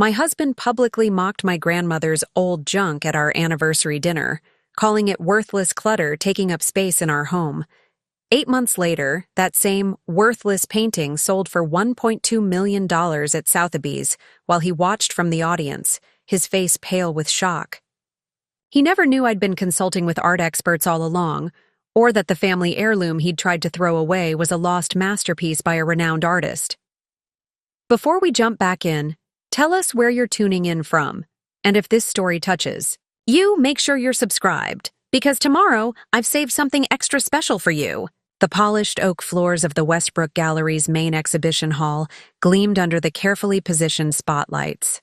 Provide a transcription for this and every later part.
My husband publicly mocked my grandmother's old junk at our anniversary dinner, calling it worthless clutter taking up space in our home. 8 months later, that same worthless painting sold for $1.2 million at Sotheby's while he watched from the audience, his face pale with shock. He never knew I'd been consulting with art experts all along, or that the family heirloom he'd tried to throw away was a lost masterpiece by a renowned artist. Before we jump back in, tell us where you're tuning in from, and if this story touches you, make sure you're subscribed, because tomorrow I've saved something extra special for you. The polished oak floors of the Westbrook Gallery's main exhibition hall gleamed under the carefully positioned spotlights.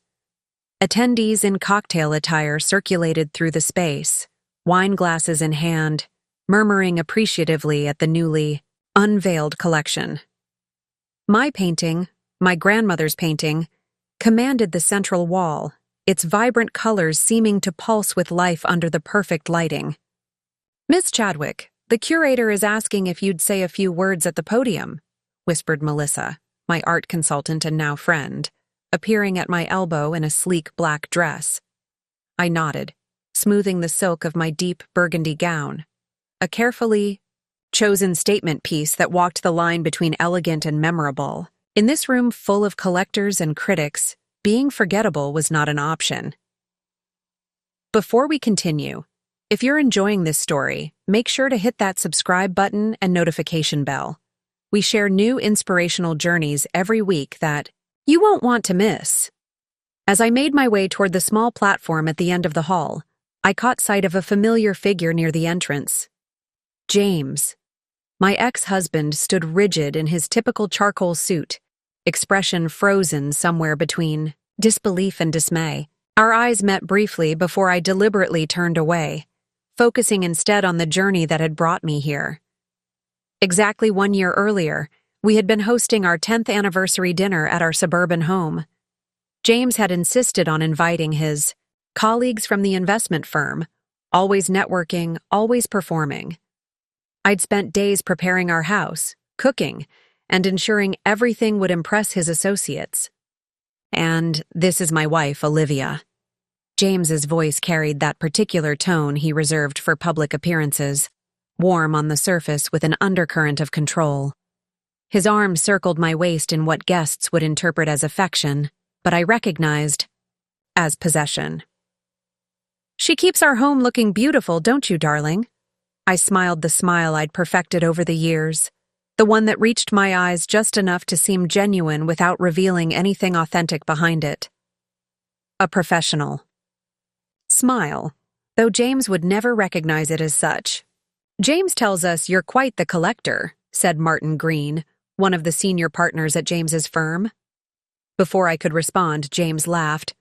Attendees in cocktail attire circulated through the space, wine glasses in hand, murmuring appreciatively at the newly unveiled collection. My painting, my grandmother's painting, commanded the central wall, its vibrant colors seeming to pulse with life under the perfect lighting. "Miss Chadwick, the curator is asking if you'd say a few words at the podium," whispered Melissa, my art consultant and now friend, appearing at my elbow in a sleek black dress. I nodded, smoothing the silk of my deep burgundy gown, a carefully chosen statement piece that walked the line between elegant and memorable. In this room full of collectors and critics, being forgettable was not an option. Before we continue, if you're enjoying this story, make sure to hit that subscribe button and notification bell. We share new inspirational journeys every week that you won't want to miss. As I made my way toward the small platform at the end of the hall, I caught sight of a familiar figure near the entrance. James. My ex-husband stood rigid in his typical charcoal suit, expression frozen somewhere between disbelief and dismay. Our eyes met briefly before I deliberately turned away, focusing instead on the journey that had brought me here. Exactly 1 year earlier, we had been hosting our 10th anniversary dinner at our suburban home. James had insisted on inviting his colleagues from the investment firm, always networking, always performing. I'd spent days preparing our house, cooking, and ensuring everything would impress his associates. And this is my wife, Olivia. James's voice carried that particular tone he reserved for public appearances, warm on the surface with an undercurrent of control. His arm circled my waist in what guests would interpret as affection, but I recognized as possession. "She keeps our home looking beautiful, don't you, darling?" I smiled the smile I'd perfected over the years, the one that reached my eyes just enough to seem genuine without revealing anything authentic behind it. A professional smile, though James would never recognize it as such. "James tells us you're quite the collector," said Martin Green, one of the senior partners at James's firm. Before I could respond, James laughed.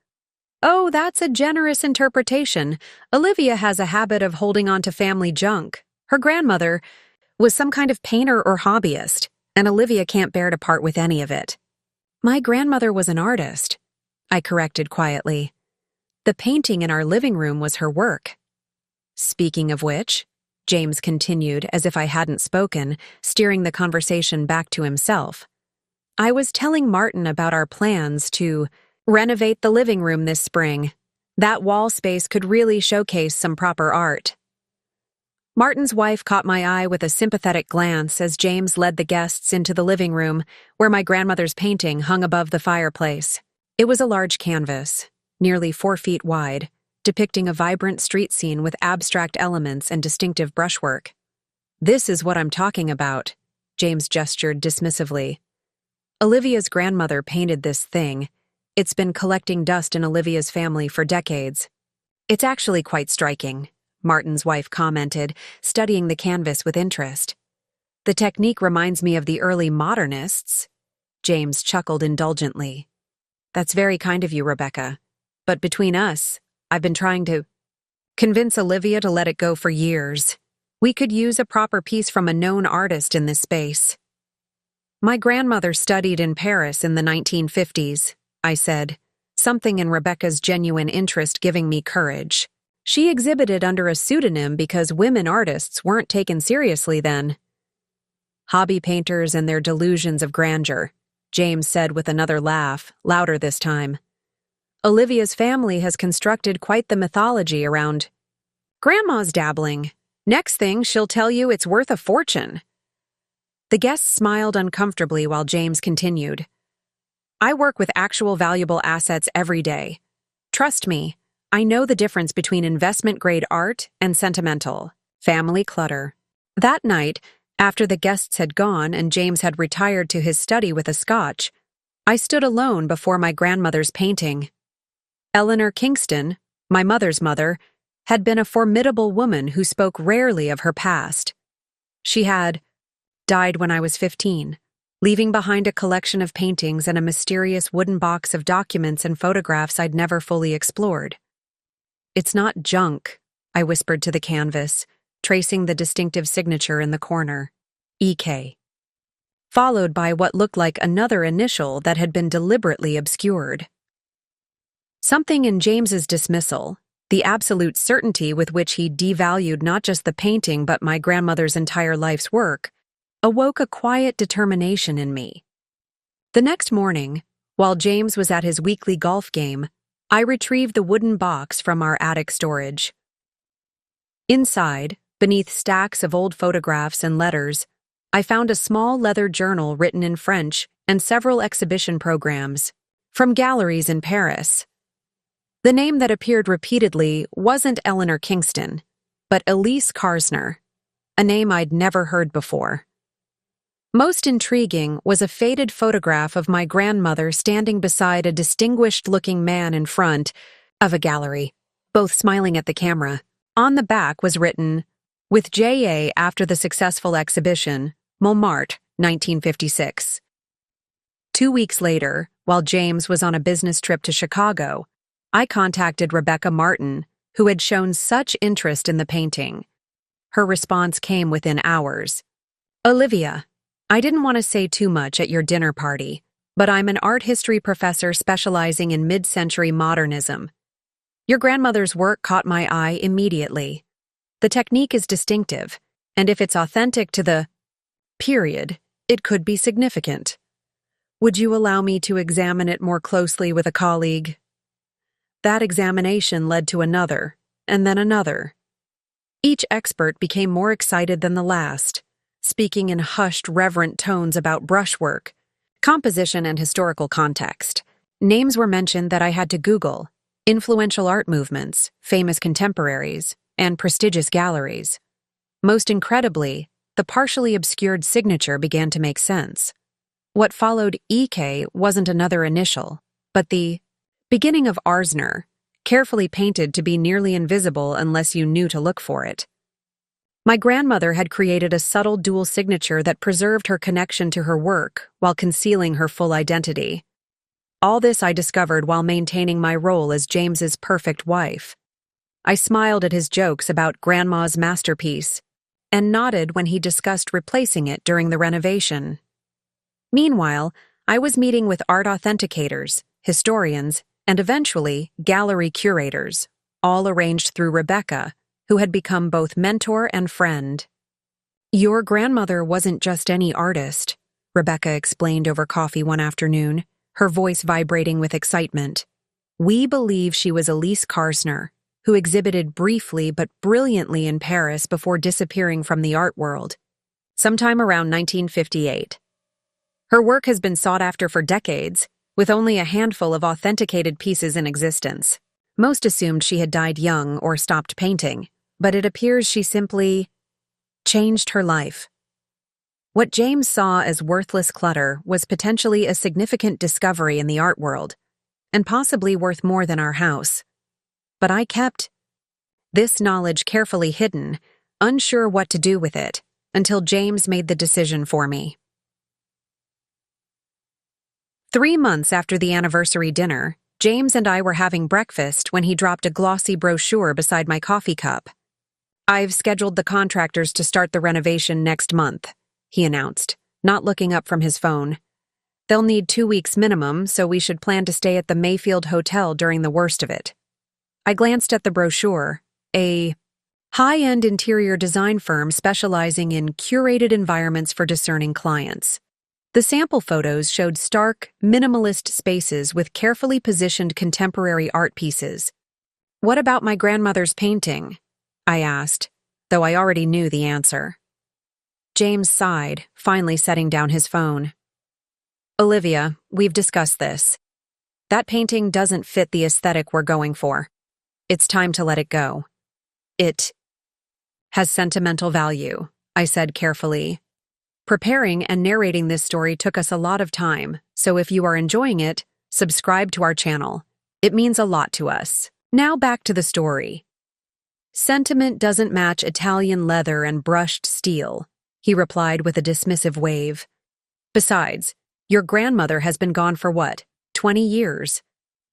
"Oh, that's a generous interpretation. Olivia has a habit of holding on to family junk. Her grandmother was some kind of painter or hobbyist, and Olivia can't bear to part with any of it." "My grandmother was an artist," I corrected quietly. "The painting in our living room was her work." "Speaking of which," James continued as if I hadn't spoken, steering the conversation back to himself, "I was telling Martin about our plans to renovate the living room this spring. That wall space could really showcase some proper art." Martin's wife caught my eye with a sympathetic glance as James led the guests into the living room, where my grandmother's painting hung above the fireplace. It was a large canvas, nearly 4 feet wide, depicting a vibrant street scene with abstract elements and distinctive brushwork. "This is what I'm talking about," James gestured dismissively. "Olivia's grandmother painted this thing. It's been collecting dust in Olivia's family for decades." "It's actually quite striking," Martin's wife commented, studying the canvas with interest. "The technique reminds me of the early modernists." James chuckled indulgently. "That's very kind of you, Rebecca. But between us, I've been trying to convince Olivia to let it go for years. We could use a proper piece from a known artist in this space." "My grandmother studied in Paris in the 1950s, I said, something in Rebecca's genuine interest giving me courage. "She exhibited under a pseudonym because women artists weren't taken seriously then." "Hobby painters and their delusions of grandeur," James said with another laugh, louder this time. Olivia's family has constructed quite the mythology around Grandma's dabbling. Next thing, she'll tell you it's worth a fortune." The guests smiled uncomfortably while James continued. "I work with actual valuable assets every day. Trust me, I know the difference between investment-grade art and sentimental, family clutter." That night, after the guests had gone and James had retired to his study with a scotch, I stood alone before my grandmother's painting. Eleanor Kingston, my mother's mother, had been a formidable woman who spoke rarely of her past. She had died when I was 15, leaving behind a collection of paintings and a mysterious wooden box of documents and photographs I'd never fully explored. "It's not junk," I whispered to the canvas, tracing the distinctive signature in the corner, EK, followed by what looked like another initial that had been deliberately obscured. Something in James's dismissal, the absolute certainty with which he devalued not just the painting but my grandmother's entire life's work, awoke a quiet determination in me. The next morning, while James was at his weekly golf game, I retrieved the wooden box from our attic storage. Inside, beneath stacks of old photographs and letters, I found a small leather journal written in French and several exhibition programs from galleries in Paris. The name that appeared repeatedly wasn't Eleanor Kingston, but Elise Karsner, a name I'd never heard before. Most intriguing was a faded photograph of my grandmother standing beside a distinguished-looking man in front of a gallery, both smiling at the camera. On the back was written, "With J.A. after the successful exhibition, Montmartre, 1956. 2 weeks later, while James was on a business trip to Chicago, I contacted Rebecca Martin, who had shown such interest in the painting. Her response came within hours. "Olivia, I didn't want to say too much at your dinner party, but I'm an art history professor specializing in mid-century modernism. Your grandmother's work caught my eye immediately. The technique is distinctive, and if it's authentic to the period, it could be significant. Would you allow me to examine it more closely with a colleague?" That examination led to another, and then another. Each expert became more excited than the last, speaking in hushed, reverent tones about brushwork, composition, and historical context. Names were mentioned that I had to Google: influential art movements, famous contemporaries, and prestigious galleries. Most incredibly, the partially obscured signature began to make sense. What followed EK wasn't another initial, but the beginning of Arsner, carefully painted to be nearly invisible unless you knew to look for it. My grandmother had created a subtle dual signature that preserved her connection to her work while concealing her full identity. All this I discovered while maintaining my role as James's perfect wife. I smiled at his jokes about Grandma's masterpiece and nodded when he discussed replacing it during the renovation. Meanwhile, I was meeting with art authenticators, historians, and eventually gallery curators, all arranged through Rebecca, who had become both mentor and friend. "Your grandmother wasn't just any artist," Rebecca explained over coffee one afternoon, her voice vibrating with excitement. "We believe she was Elise Karsner, who exhibited briefly but brilliantly in Paris before disappearing from the art world, sometime around 1958. Her work has been sought after for decades, with only a handful of authenticated pieces in existence. Most assumed she had died young or stopped painting, but it appears she simply changed her life." What James saw as worthless clutter was potentially a significant discovery in the art world, and possibly worth more than our house. But I kept this knowledge carefully hidden, unsure what to do with it, until James made the decision for me. 3 months after the anniversary dinner, James and I were having breakfast when he dropped a glossy brochure beside my coffee cup. "I've scheduled the contractors to start the renovation next month," he announced, not looking up from his phone. "They'll need 2 weeks minimum, so we should plan to stay at the Mayfield Hotel during the worst of it." I glanced at the brochure, a high-end interior design firm specializing in curated environments for discerning clients. The sample photos showed stark, minimalist spaces with carefully positioned contemporary art pieces. "What about my grandmother's painting?" I asked, though I already knew the answer. James sighed, finally setting down his phone. "Olivia, we've discussed this. That painting doesn't fit the aesthetic we're going for. It's time to let it go. It has sentimental value," I said carefully. Preparing and narrating this story took us a lot of time, so if you are enjoying it, subscribe to our channel. It means a lot to us. Now back to the story. "Sentiment doesn't match Italian leather and brushed steel," he replied with a dismissive wave. "Besides, your grandmother has been gone for what, 20 years?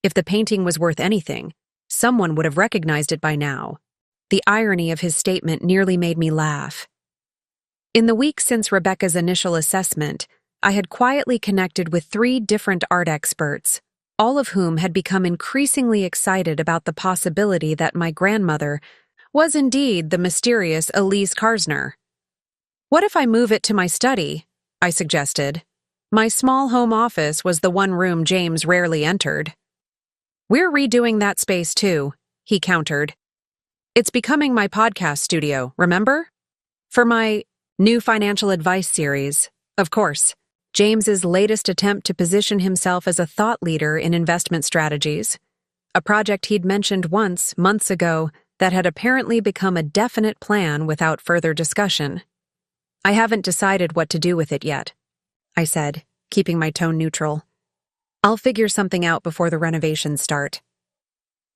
If the painting was worth anything, someone would have recognized it by now." The irony of his statement nearly made me laugh. In the weeks since Rebecca's initial assessment, I had quietly connected with 3 different art experts, all of whom had become increasingly excited about the possibility that my grandmother was indeed the mysterious Elise Karsner. "What if I move it to my study?" I suggested. My small home office was the one room James rarely entered. "We're redoing that space too," he countered. "It's becoming my podcast studio, remember? For my new financial advice series, of course." James's latest attempt to position himself as a thought leader in investment strategies, a project he'd mentioned once, months ago, that had apparently become a definite plan without further discussion. "I haven't decided what to do with it yet," I said, keeping my tone neutral. "I'll figure something out before the renovations start."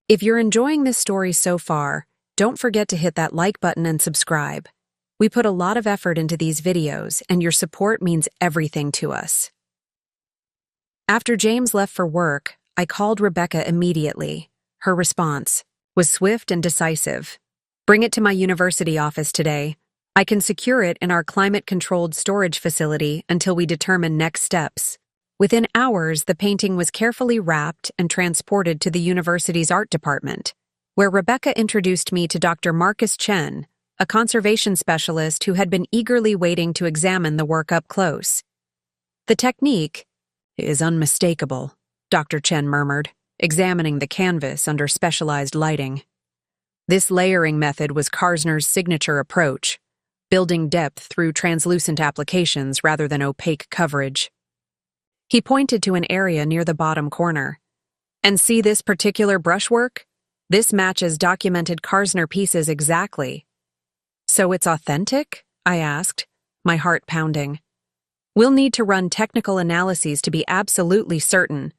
If you're enjoying this story so far, don't forget to hit that like button and subscribe. We put a lot of effort into these videos, and your support means everything to us. After James left for work, I called Rebecca immediately. Her response was swift and decisive. "Bring it to my university office today. I can secure it in our climate-controlled storage facility until we determine next steps." Within hours, the painting was carefully wrapped and transported to the university's art department, where Rebecca introduced me to Dr. Marcus Chen, a conservation specialist who had been eagerly waiting to examine the work up close. "The technique is unmistakable," Dr. Chen murmured, examining the canvas under specialized lighting. This layering method was Karsner's signature approach, building depth through translucent applications rather than opaque coverage. He pointed to an area near the bottom corner. "And see this particular brushwork? This matches documented Karsner pieces exactly." "So it's authentic?" I asked, my heart pounding. "We'll need to run technical analyses to be absolutely certain,"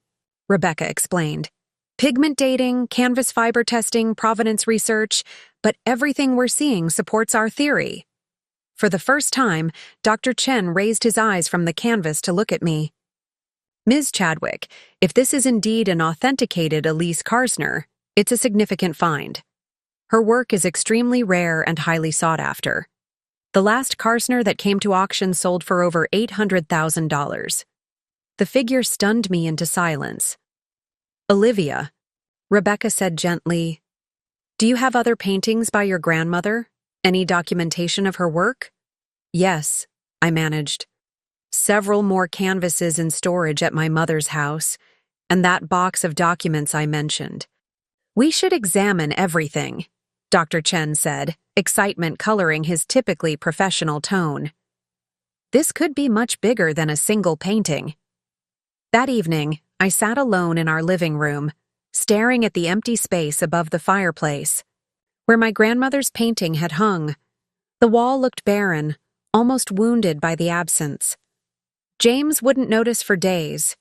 Rebecca explained. "Pigment dating, canvas fiber testing, provenance research, but everything we're seeing supports our theory." For the first time, Dr. Chen raised his eyes from the canvas to look at me. "Ms. Chadwick, if this is indeed an authenticated Elise Karsner, it's a significant find. Her work is extremely rare and highly sought after. The last Karsner that came to auction sold for over $800,000. The figure stunned me into silence. "Olivia," Rebecca said gently, "do you have other paintings by your grandmother? Any documentation of her work?" "Yes," I managed. "Several more canvases in storage at my mother's house, and that box of documents I mentioned. We should examine everything," Dr. Chen said, excitement coloring his typically professional tone. "This could be much bigger than a single painting." That evening, I sat alone in our living room, staring at the empty space above the fireplace, where my grandmother's painting had hung. The wall looked barren, almost wounded by the absence. James wouldn't notice for days.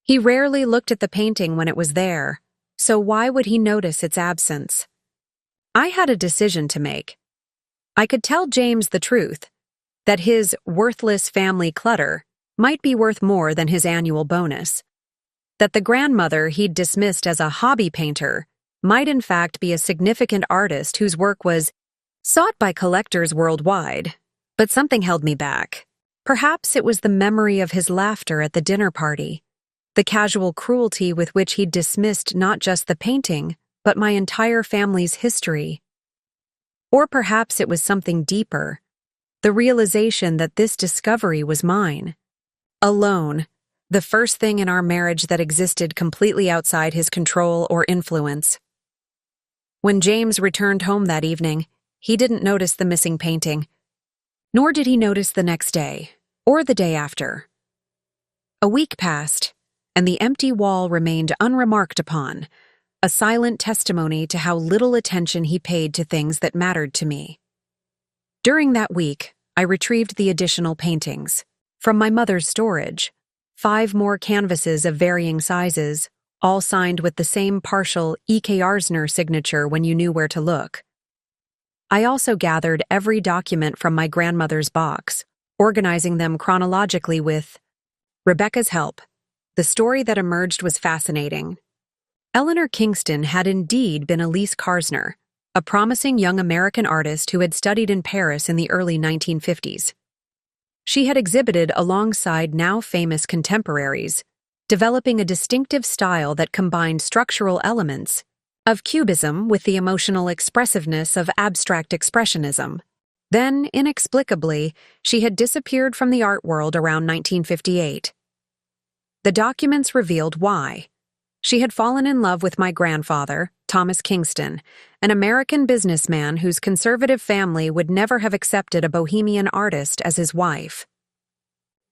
He rarely looked at the painting when it was there, so why would he notice its absence? I had a decision to make. I could tell James the truth, that his worthless family clutter might be worth more than his annual bonus, that the grandmother he'd dismissed as a hobby painter might in fact be a significant artist whose work was sought by collectors worldwide, but something held me back. Perhaps it was the memory of his laughter at the dinner party, the casual cruelty with which he'd dismissed not just the painting, but my entire family's history. Or perhaps it was something deeper, the realization that this discovery was mine, Alone, the first thing in our marriage that existed completely outside his control or influence. When James returned home that evening, he didn't notice the missing painting, nor did he notice the next day, or the day after. A week passed, and the empty wall remained unremarked upon, a silent testimony to how little attention he paid to things that mattered to me. During that week, I retrieved the additional paintings from my mother's storage, 5 more canvases of varying sizes, all signed with the same partial E.K. Arsner signature when you knew where to look. I also gathered every document from my grandmother's box, organizing them chronologically with Rebecca's help. The story that emerged was fascinating. Eleanor Kingston had indeed been Elise Karsner, a promising young American artist who had studied in Paris in the early 1950s. She had exhibited alongside now famous contemporaries, developing a distinctive style that combined structural elements of cubism with the emotional expressiveness of abstract expressionism. Then, inexplicably, she had disappeared from the art world around 1958. The documents revealed why. She had fallen in love with my grandfather, Thomas Kingston, an American businessman whose conservative family would never have accepted a bohemian artist as his wife.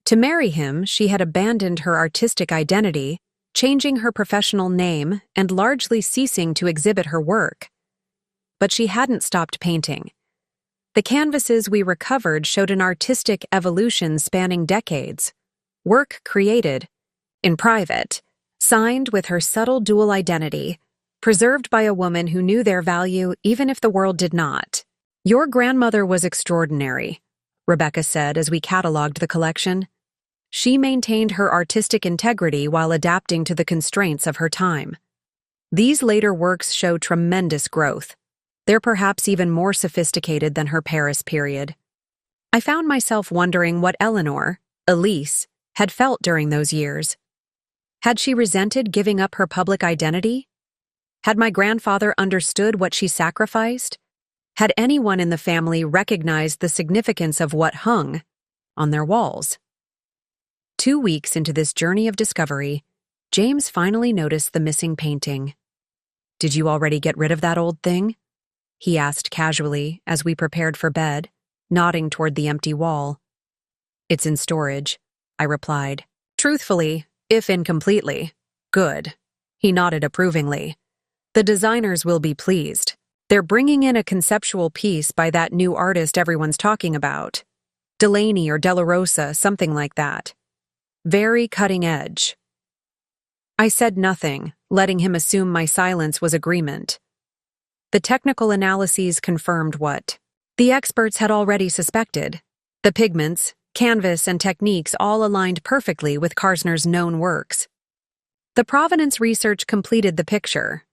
To marry him, she had abandoned her artistic identity, changing her professional name and largely ceasing to exhibit her work. But she hadn't stopped painting. The canvases we recovered showed an artistic evolution spanning decades, work created, in private, signed with her subtle dual identity, preserved by a woman who knew their value even if the world did not. "Your grandmother was extraordinary," Rebecca said as we catalogued the collection. She maintained her artistic integrity while adapting to the constraints of her time. These later works show tremendous growth. They're perhaps even more sophisticated than her Paris period. I found myself wondering what Eleanor, Elise, had felt during those years. Had she resented giving up her public identity? Had my grandfather understood what she sacrificed? Had anyone in the family recognized the significance of what hung on their walls? 2 weeks into this journey of discovery, James finally noticed the missing painting. "Did you already get rid of that old thing?" he asked casually as we prepared for bed, nodding toward the empty wall. "It's in storage," I replied. "Truthfully, if incompletely." "Good." He nodded approvingly. "The designers will be pleased. They're bringing in a conceptual piece by that new artist everyone's talking about. Delaney or Della Rosa, something like that. Very cutting edge." I said nothing, letting him assume my silence was agreement. The technical analyses confirmed what the experts had already suspected. The pigments, canvas, and techniques all aligned perfectly with Karsner's known works. The provenance research completed the picture.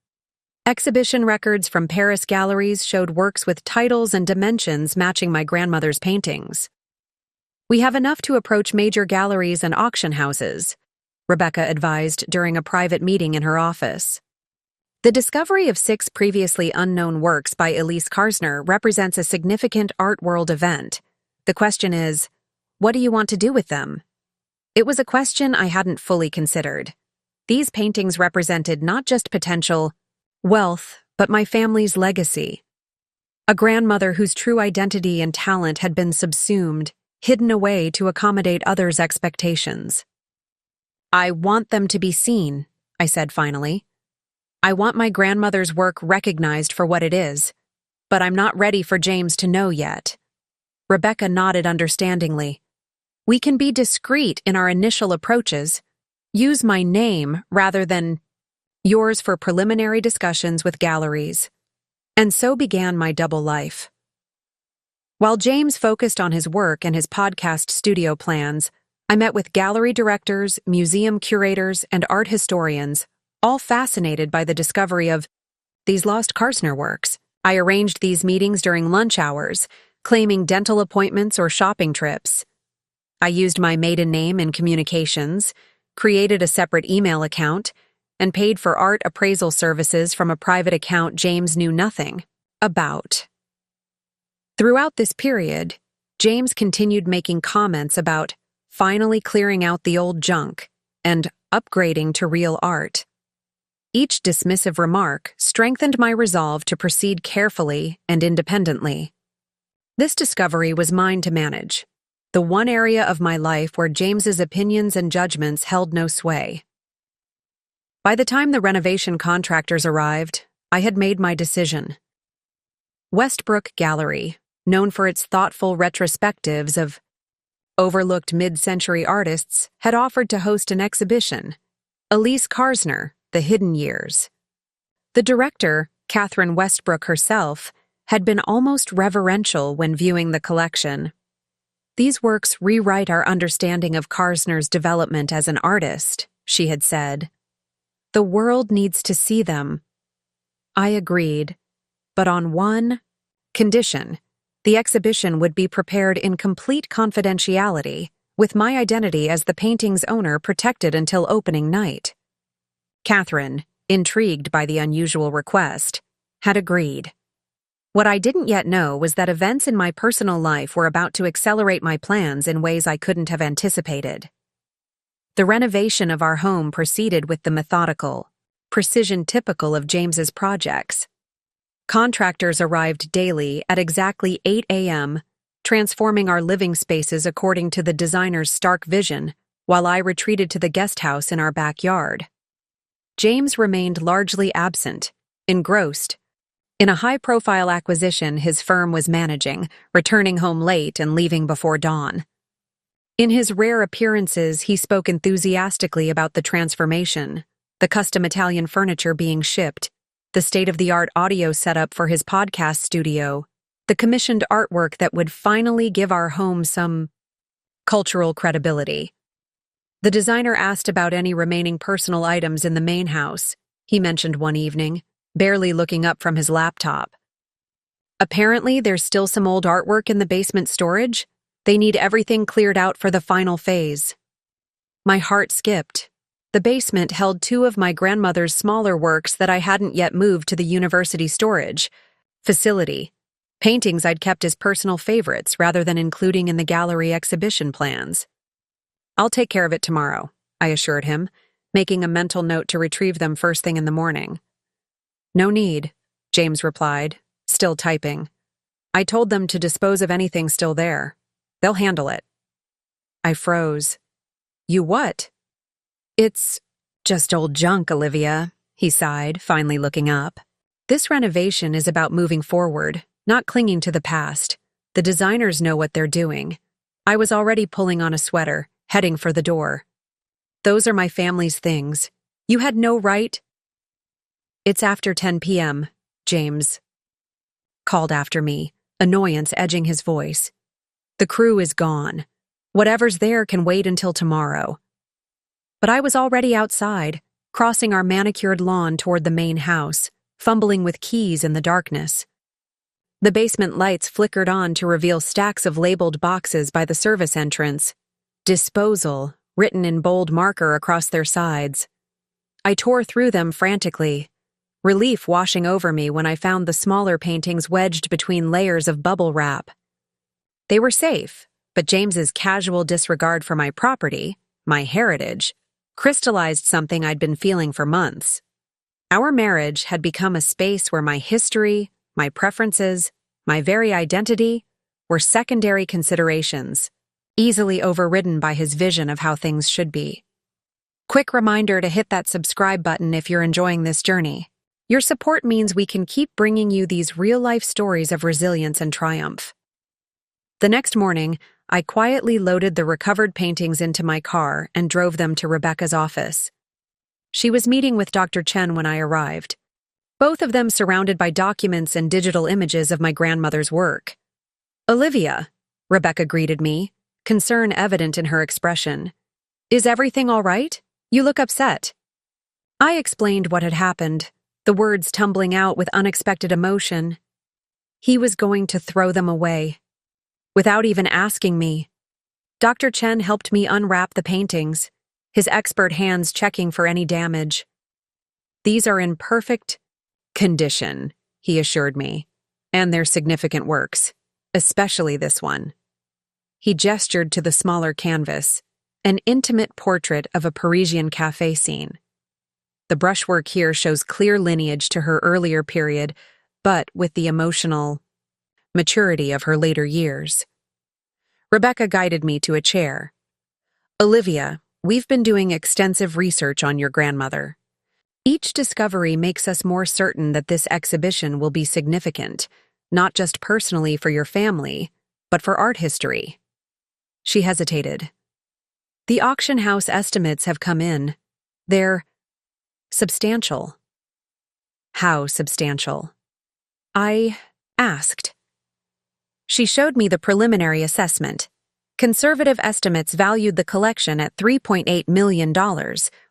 Exhibition records from Paris galleries showed works with titles and dimensions matching my grandmother's paintings. "We have enough to approach major galleries and auction houses," Rebecca advised during a private meeting in her office. The discovery of 6 previously unknown works by Elise Karsner represents a significant art world event. The question is, what do you want to do with them? It was a question I hadn't fully considered. These paintings represented not just potential wealth, but my family's legacy. A grandmother whose true identity and talent had been subsumed, hidden away to accommodate others' expectations. "I want them to be seen," I said finally. "I want my grandmother's work recognized for what it is, but I'm not ready for James to know yet." Rebecca nodded understandingly. "We can be discreet in our initial approaches. Use my name rather than yours for preliminary discussions with galleries." And so began my double life. While James focused on his work and his podcast studio plans, I met with gallery directors, museum curators, and art historians, all fascinated by the discovery of these lost Karsner works. I arranged these meetings during lunch hours, claiming dental appointments or shopping trips. I used my maiden name in communications, created a separate email account, and paid for art appraisal services from a private account James knew nothing about. Throughout this period, James continued making comments about finally clearing out the old junk and upgrading to real art. Each dismissive remark strengthened my resolve to proceed carefully and independently. This discovery was mine to manage, the one area of my life where James's opinions and judgments held no sway. By the time the renovation contractors arrived, I had made my decision. Westbrook Gallery, known for its thoughtful retrospectives of overlooked mid-century artists, had offered to host an exhibition, Elise Karsner, The Hidden Years. The director, Catherine Westbrook herself, had been almost reverential when viewing the collection. "These works rewrite our understanding of Karsner's development as an artist," she had said. "The world needs to see them." I agreed, but on one condition: the exhibition would be prepared in complete confidentiality, with my identity as the painting's owner protected until opening night. Catherine, intrigued by the unusual request, had agreed. What I didn't yet know was that events in my personal life were about to accelerate my plans in ways I couldn't have anticipated. The renovation of our home proceeded with the methodical precision typical of James's projects. Contractors arrived daily at exactly 8 a.m., transforming our living spaces according to the designer's stark vision, while I retreated to the guest house in our backyard. James remained largely absent, engrossed in a high-profile acquisition his firm was managing, returning home late and leaving before dawn. In his rare appearances, he spoke enthusiastically about the transformation, the custom Italian furniture being shipped, the state-of-the-art audio setup for his podcast studio, the commissioned artwork that would finally give our home some cultural credibility. The designer asked about any remaining personal items in the main house, he mentioned one evening, barely looking up from his laptop. "Apparently, there's still some old artwork in the basement storage. They need everything cleared out for the final phase." My heart skipped. The basement held two of my grandmother's smaller works that I hadn't yet moved to the university storage facility, paintings I'd kept as personal favorites rather than including in the gallery exhibition plans. "I'll take care of it tomorrow," I assured him, making a mental note to retrieve them first thing in the morning. "No need," James replied, still typing. "I told them to dispose of anything still there. They'll handle it." I froze. "You what?" "It's just old junk, Olivia," he sighed, finally looking up. "This renovation is about moving forward, not clinging to the past. The designers know what they're doing." I was already pulling on a sweater, heading for the door. "Those are my family's things. You had no right—" "It's after 10 p.m., James called after me, annoyance edging his voice. "The crew is gone. Whatever's there can wait until tomorrow." But I was already outside, crossing our manicured lawn toward the main house, fumbling with keys in the darkness. The basement lights flickered on to reveal stacks of labeled boxes by the service entrance. "Disposal," written in bold marker across their sides. I tore through them frantically, relief washing over me when I found the smaller paintings wedged between layers of bubble wrap. They were safe, but James's casual disregard for my property, my heritage, crystallized something I'd been feeling for months. Our marriage had become a space where my history, my preferences, my very identity were secondary considerations, easily overridden by his vision of how things should be. Quick reminder to hit that subscribe button if you're enjoying this journey. Your support means we can keep bringing you these real-life stories of resilience and triumph. The next morning, I quietly loaded the recovered paintings into my car and drove them to Rebecca's office. She was meeting with Dr. Chen when I arrived, both of them surrounded by documents and digital images of my grandmother's work. "Olivia," Rebecca greeted me, concern evident in her expression. "Is everything all right? You look upset." I explained what had happened, the words tumbling out with unexpected emotion. He was going to throw them away. Without even asking me. Dr. Chen helped me unwrap the paintings, his expert hands checking for any damage. "These are in perfect condition," he assured me, "and they're significant works, especially this one." He gestured to the smaller canvas, an intimate portrait of a Parisian cafe scene. The brushwork here shows clear lineage to her earlier period, but with the emotional maturity of her later years. Rebecca guided me to a chair. Olivia, we've been doing extensive research on your grandmother. Each discovery makes us more certain that this exhibition will be significant, not just personally for your family, but for art history. She hesitated. The auction house estimates have come in. They're substantial. How substantial? I asked. She showed me the preliminary assessment. Conservative estimates valued the collection at $3.8 million,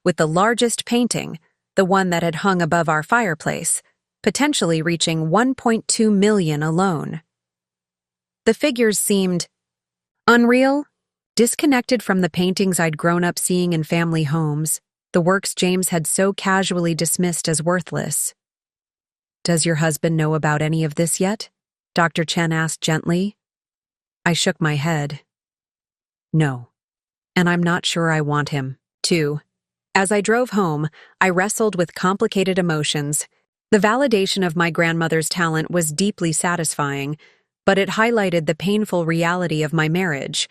with the largest painting, the one that had hung above our fireplace, potentially reaching $1.2 million alone. The figures seemed unreal, disconnected from the paintings I'd grown up seeing in family homes, the works James had so casually dismissed as worthless. Does your husband know about any of this yet? Dr. Chen asked gently. I shook my head. No. And I'm not sure I want him, too. As I drove home, I wrestled with complicated emotions. The validation of my grandmother's talent was deeply satisfying, but it highlighted the painful reality of my marriage,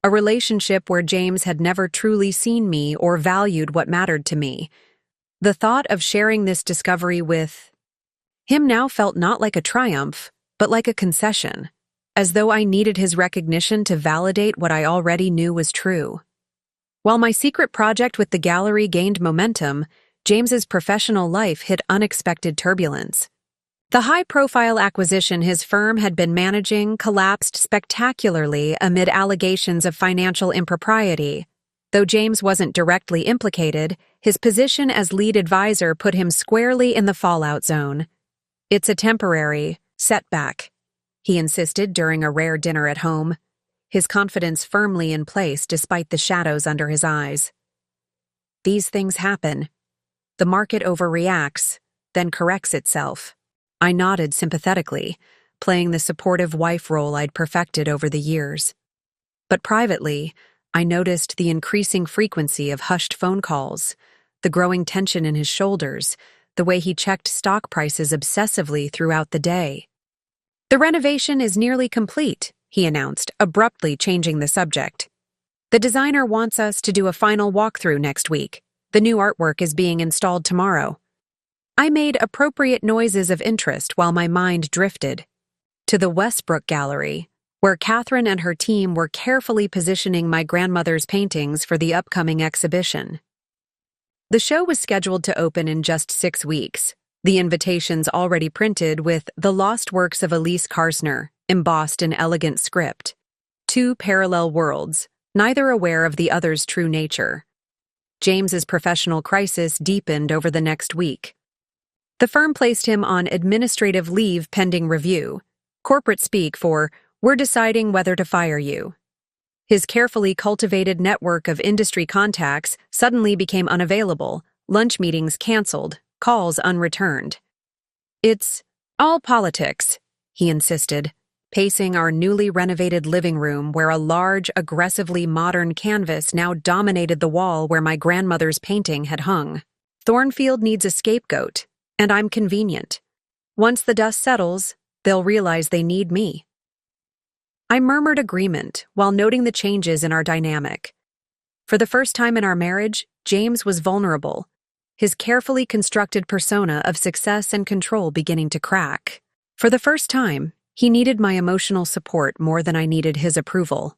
a relationship where James had never truly seen me or valued what mattered to me. The thought of sharing this discovery with him now felt not like a triumph, but like a concession, as though I needed his recognition to validate what I already knew was true. While my secret project with the gallery gained momentum, James's professional life hit unexpected turbulence. The high-profile acquisition his firm had been managing collapsed spectacularly amid allegations of financial impropriety. Though James wasn't directly implicated, his position as lead advisor put him squarely in the fallout zone. It's a temporary setback, he insisted during a rare dinner at home, his confidence firmly in place despite the shadows under his eyes. These things happen. The market overreacts, then corrects itself. I nodded sympathetically, playing the supportive wife role I'd perfected over the years. But privately, I noticed the increasing frequency of hushed phone calls, the growing tension in his shoulders, the way he checked stock prices obsessively throughout the day. The renovation is nearly complete, he announced, abruptly changing the subject. The designer wants us to do a final walkthrough next week. The new artwork is being installed tomorrow. I made appropriate noises of interest while my mind drifted to the Westbrook Gallery, where Catherine and her team were carefully positioning my grandmother's paintings for the upcoming exhibition. The show was scheduled to open in just 6 weeks. The invitations already printed with The Lost Works of Elise Karsner, embossed in elegant script. 2 parallel worlds, neither aware of the other's true nature. James's professional crisis deepened over the next week. The firm placed him on administrative leave pending review, corporate speak for, "We're deciding whether to fire you." His carefully cultivated network of industry contacts suddenly became unavailable, lunch meetings canceled, calls unreturned. It's all politics, he insisted, pacing our newly renovated living room where a large, aggressively modern canvas now dominated the wall where my grandmother's painting had hung. Thornfield needs a scapegoat, and I'm convenient. Once the dust settles, they'll realize they need me. I murmured agreement while noting the changes in our dynamic. For the first time in our marriage, James was vulnerable, his carefully constructed persona of success and control beginning to crack. For the first time, he needed my emotional support more than I needed his approval.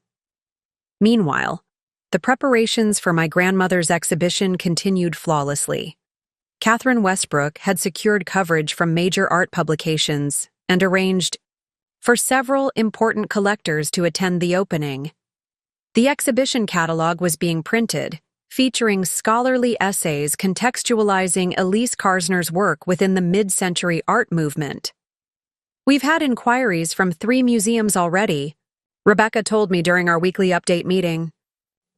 Meanwhile, the preparations for my grandmother's exhibition continued flawlessly. Catherine Westbrook had secured coverage from major art publications and arranged for several important collectors to attend the opening. The exhibition catalog was being printed, featuring scholarly essays contextualizing Elise Karsner's work within the mid-century art movement. We've had inquiries from 3 museums already, Rebecca told me during our weekly update meeting.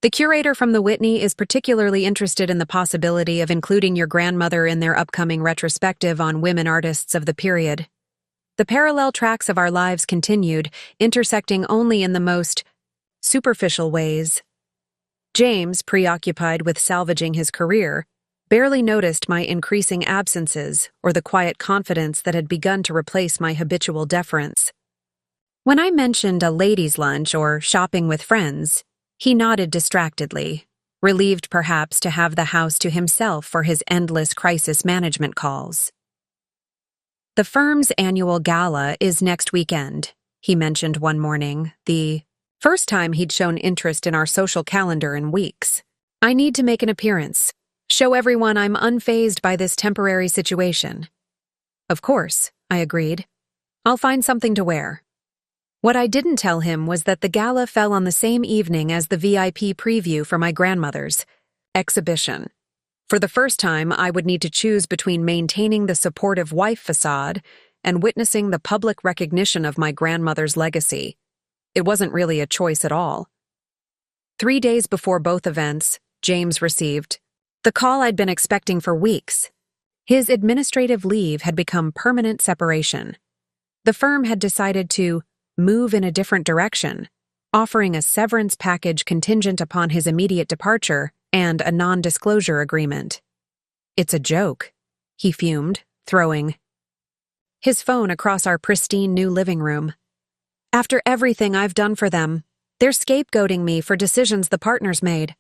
The curator from the Whitney is particularly interested in the possibility of including your grandmother in their upcoming retrospective on women artists of the period. The parallel tracks of our lives continued, intersecting only in the most superficial ways. James, preoccupied with salvaging his career, barely noticed my increasing absences or the quiet confidence that had begun to replace my habitual deference. When I mentioned a ladies' lunch or shopping with friends, he nodded distractedly, relieved perhaps to have the house to himself for his endless crisis management calls. "The firm's annual gala is next weekend," he mentioned one morning, the first time he'd shown interest in our social calendar in weeks. "I need to make an appearance. Show everyone I'm unfazed by this temporary situation." "Of course," I agreed. "I'll find something to wear." What I didn't tell him was that the gala fell on the same evening as the VIP preview for my grandmother's exhibition. For the first time, I would need to choose between maintaining the supportive wife facade and witnessing the public recognition of my grandmother's legacy. It wasn't really a choice at all. 3 days before both events, James received the call I'd been expecting for weeks. His administrative leave had become permanent separation. The firm had decided to move in a different direction, offering a severance package contingent upon his immediate departure and a non-disclosure agreement. "It's a joke," he fumed, throwing his phone across our pristine new living room. "After everything I've done for them, they're scapegoating me for decisions the partners made."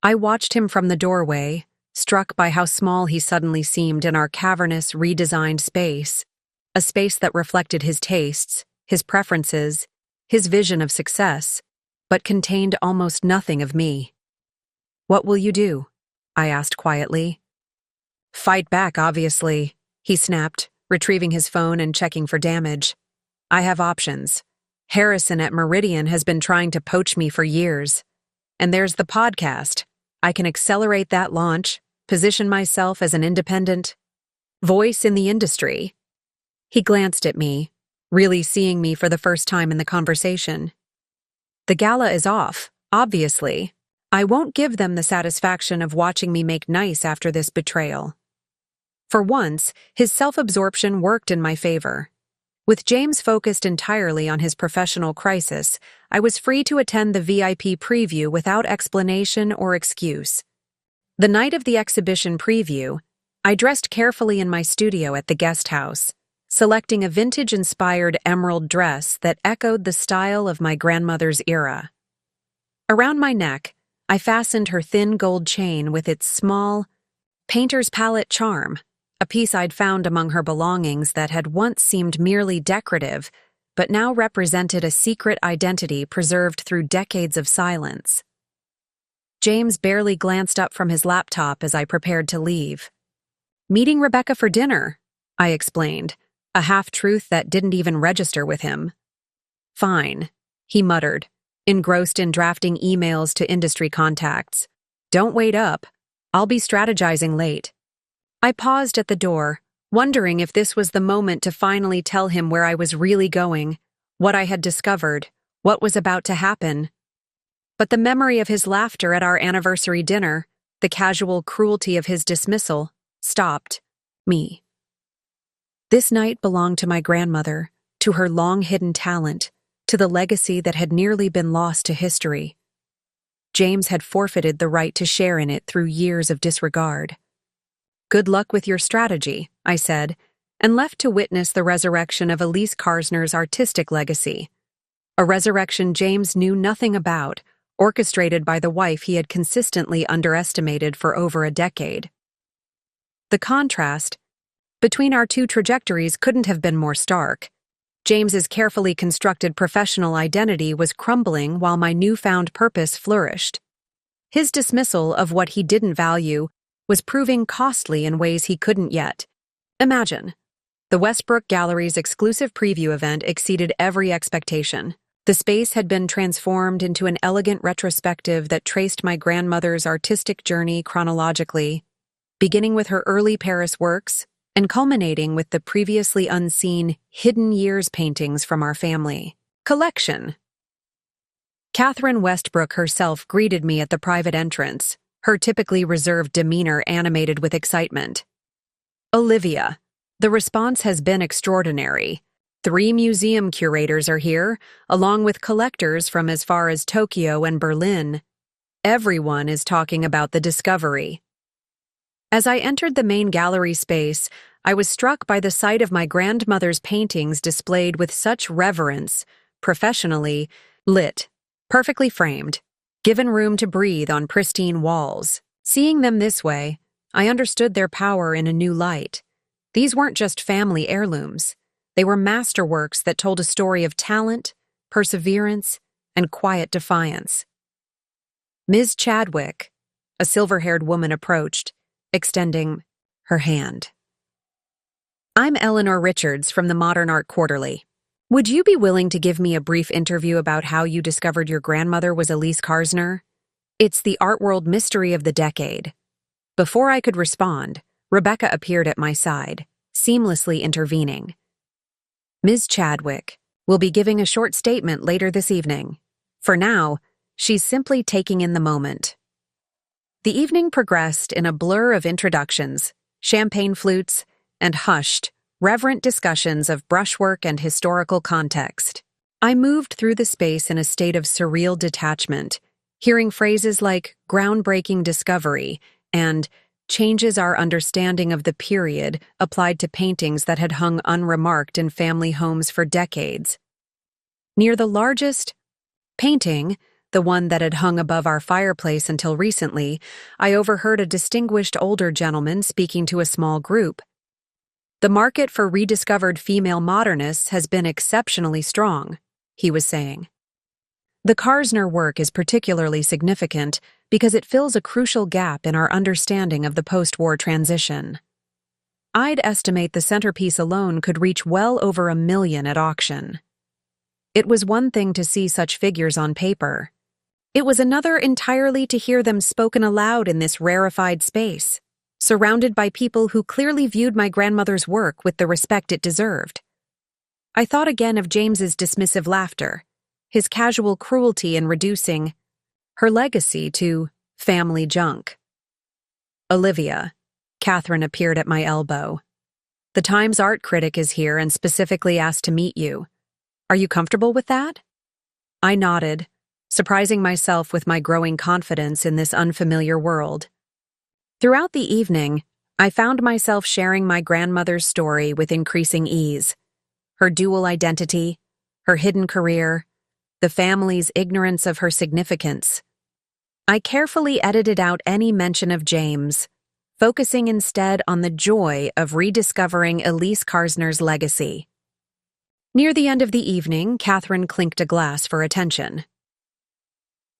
I watched him from the doorway, struck by how small he suddenly seemed in our cavernous, redesigned space, a space that reflected his tastes, his preferences, his vision of success, but contained almost nothing of me. "What will you do?" I asked quietly. "Fight back, obviously," he snapped, retrieving his phone and checking for damage. "I have options. Harrison at Meridian has been trying to poach me for years. And there's the podcast. I can accelerate that launch, position myself as an independent voice in the industry." He glanced at me, really seeing me for the first time in the conversation. "The gala is off, obviously. I won't give them the satisfaction of watching me make nice after this betrayal." For once, his self-absorption worked in my favor. With James focused entirely on his professional crisis, I was free to attend the VIP preview without explanation or excuse. The night of the exhibition preview, I dressed carefully in my studio at the guest house, selecting a vintage-inspired emerald dress that echoed the style of my grandmother's era. Around my neck, I fastened her thin gold chain with its small, painter's palette charm, a piece I'd found among her belongings that had once seemed merely decorative, but now represented a secret identity preserved through decades of silence. James barely glanced up from his laptop as I prepared to leave. "Meeting Rebecca for dinner," I explained, a half-truth that didn't even register with him. "Fine," he muttered, engrossed in drafting emails to industry contacts. "Don't wait up. I'll be strategizing late." I paused at the door, wondering if this was the moment to finally tell him where I was really going, what I had discovered, what was about to happen. But the memory of his laughter at our anniversary dinner, the casual cruelty of his dismissal, stopped me. This night belonged to my grandmother, to her long-hidden talent, to the legacy that had nearly been lost to history. James had forfeited the right to share in it through years of disregard. "Good luck with your strategy," I said, and left to witness the resurrection of Elise Karsner's artistic legacy. A resurrection James knew nothing about, orchestrated by the wife he had consistently underestimated for over a decade. The contrast between our two trajectories couldn't have been more stark. James's carefully constructed professional identity was crumbling while my newfound purpose flourished. His dismissal of what he didn't value was proving costly in ways he couldn't yet imagine. The Westbrook Gallery's exclusive preview event exceeded every expectation. The space had been transformed into an elegant retrospective that traced my grandmother's artistic journey chronologically, beginning with her early Paris works and culminating with the previously unseen hidden years paintings from our family collection. Catherine Westbrook herself greeted me at the private entrance, her typically reserved demeanor animated with excitement. "Olivia, the response has been extraordinary. 3 museum curators are here, along with collectors from as far as Tokyo and Berlin. Everyone is talking about the discovery. As I entered the main gallery space, I was struck by the sight of my grandmother's paintings displayed with such reverence, professionally lit, perfectly framed, given room to breathe on pristine walls. Seeing them this way, I understood their power in a new light. These weren't just family heirlooms. They were masterworks that told a story of talent, perseverance, and quiet defiance. Ms. Chadwick, a silver-haired woman, approached, extending her hand. I'm Eleanor Richards from the Modern Art Quarterly. Would you be willing to give me a brief interview about how you discovered your grandmother was Elise Karsner? It's the art world mystery of the decade. Before I could respond, Rebecca appeared at my side, seamlessly intervening. Ms. Chadwick will be giving a short statement later this evening. For now, she's simply taking in the moment. The evening progressed in a blur of introductions, champagne flutes, and hushed, reverent discussions of brushwork and historical context. I moved through the space in a state of surreal detachment, hearing phrases like groundbreaking discovery and changes our understanding of the period applied to paintings that had hung unremarked in family homes for decades. Near the largest painting, the one that had hung above our fireplace until recently, I overheard a distinguished older gentleman speaking to a small group. The market for rediscovered female modernists has been exceptionally strong, he was saying. The Karsner work is particularly significant because it fills a crucial gap in our understanding of the post-war transition. I'd estimate the centerpiece alone could reach well over $1 million at auction. It was one thing to see such figures on paper. It was another entirely to hear them spoken aloud in this rarefied space, surrounded by people who clearly viewed my grandmother's work with the respect it deserved. I thought again of James's dismissive laughter, his casual cruelty in reducing her legacy to family junk. Olivia, Catherine appeared at my elbow. The Times art critic is here and specifically asked to meet you. Are you comfortable with that? I nodded, surprising myself with my growing confidence in this unfamiliar world. Throughout the evening, I found myself sharing my grandmother's story with increasing ease. Her dual identity, her hidden career, the family's ignorance of her significance. I carefully edited out any mention of James, focusing instead on the joy of rediscovering Elise Karsner's legacy. Near the end of the evening, Catherine clinked a glass for attention.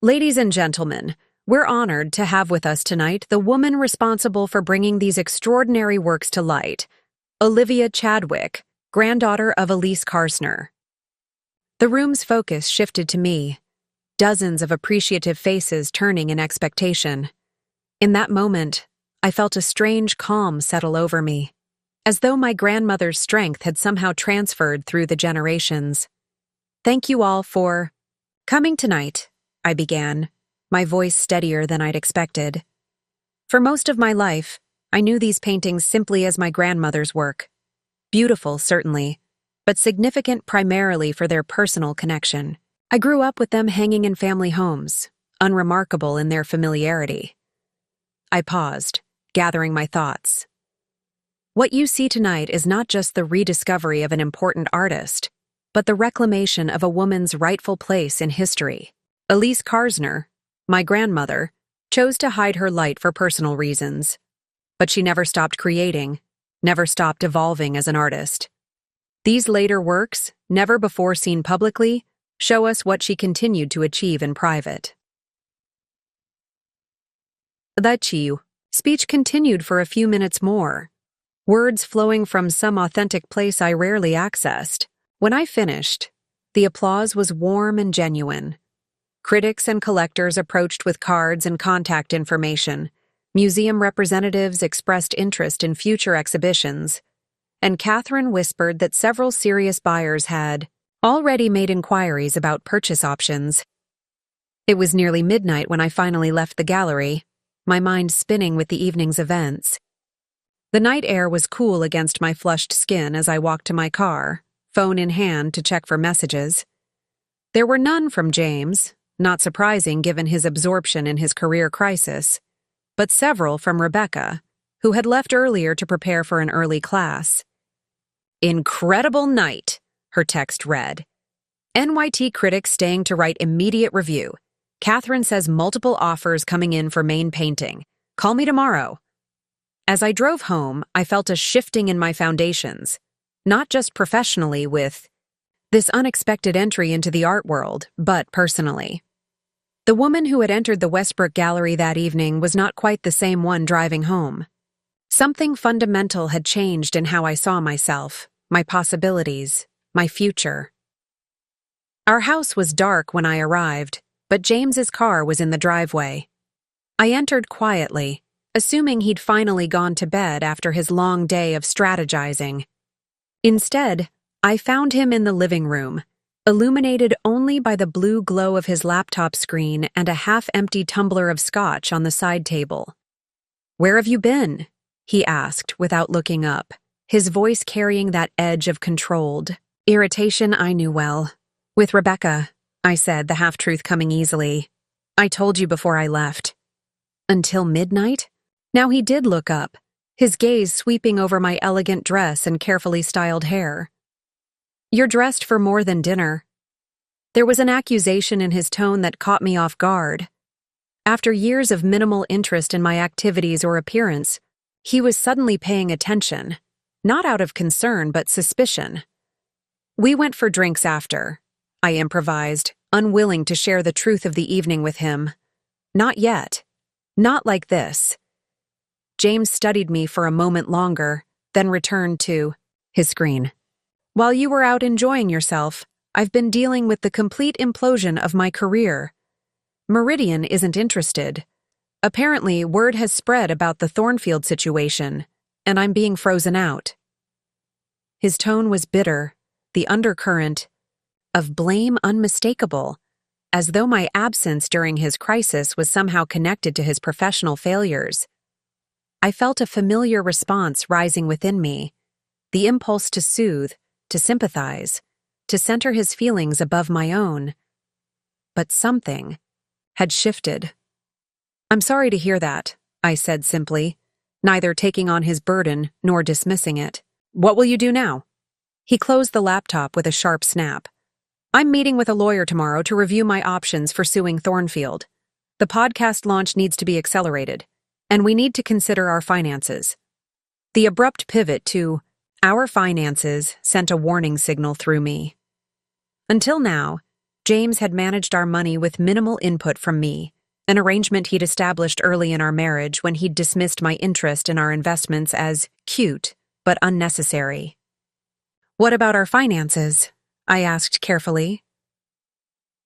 Ladies and gentlemen, we're honored to have with us tonight the woman responsible for bringing these extraordinary works to light, Olivia Chadwick, granddaughter of Elise Karsner. The room's focus shifted to me, dozens of appreciative faces turning in expectation. In that moment, I felt a strange calm settle over me, as though my grandmother's strength had somehow transferred through the generations. Thank you all for coming tonight, I began, my voice steadier than I'd expected. For most of my life, I knew these paintings simply as my grandmother's work. Beautiful, certainly, but significant primarily for their personal connection. I grew up with them hanging in family homes, unremarkable in their familiarity. I paused, gathering my thoughts. What you see tonight is not just the rediscovery of an important artist, but the reclamation of a woman's rightful place in history. Elise Karsner, my grandmother, chose to hide her light for personal reasons, but she never stopped creating, never stopped evolving as an artist. These later works, never before seen publicly, show us what she continued to achieve in private. The speech continued for a few minutes more, words flowing from some authentic place I rarely accessed. When I finished, the applause was warm and genuine. Critics and collectors approached with cards and contact information. Museum representatives expressed interest in future exhibitions, and Catherine whispered that several serious buyers had already made inquiries about purchase options. It was nearly midnight when I finally left the gallery, my mind spinning with the evening's events. The night air was cool against my flushed skin as I walked to my car, phone in hand to check for messages. There were none from James, not surprising given his absorption in his career crisis, but several from Rebecca, who had left earlier to prepare for an early class. "Incredible night," her text read. "NYT critics staying to write immediate review. Catherine says multiple offers coming in for main painting. Call me tomorrow." As I drove home, I felt a shifting in my foundations, not just professionally with this unexpected entry into the art world, but personally. The woman who had entered the Westbrook Gallery that evening was not quite the same one driving home. Something fundamental had changed in how I saw myself, my possibilities, my future. Our house was dark when I arrived, but James's car was in the driveway. I entered quietly, assuming he'd finally gone to bed after his long day of strategizing. Instead, I found him in the living room, illuminated only by the blue glow of his laptop screen and a half-empty tumbler of scotch on the side table. "Where have you been?" he asked without looking up, his voice carrying that edge of controlled irritation I knew well. "With Rebecca," I said, the half-truth coming easily. "I told you before I left." "Until midnight?" Now he did look up, his gaze sweeping over my elegant dress and carefully styled hair. "You're dressed for more than dinner." There was an accusation in his tone that caught me off guard. After years of minimal interest in my activities or appearance, he was suddenly paying attention, not out of concern but suspicion. "We went for drinks after," I improvised, unwilling to share the truth of the evening with him. "Not yet. Not like this." James studied me for a moment longer, then returned to his screen. "While you were out enjoying yourself, I've been dealing with the complete implosion of my career. Meridian isn't interested. Apparently, word has spread about the Thornfield situation, and I'm being frozen out." His tone was bitter, the undercurrent of blame unmistakable, as though my absence during his crisis was somehow connected to his professional failures. I felt a familiar response rising within me, the impulse to soothe, to sympathize, to center his feelings above my own. But something had shifted. "I'm sorry to hear that," I said simply, neither taking on his burden nor dismissing it. "What will you do now?" He closed the laptop with a sharp snap. "I'm meeting with a lawyer tomorrow to review my options for suing Thornfield. The podcast launch needs to be accelerated, and we need to consider our finances." The abrupt pivot to "our finances" sent a warning signal through me. Until now, James had managed our money with minimal input from me, an arrangement he'd established early in our marriage when he'd dismissed my interest in our investments as cute but unnecessary. "What about our finances?" I asked carefully.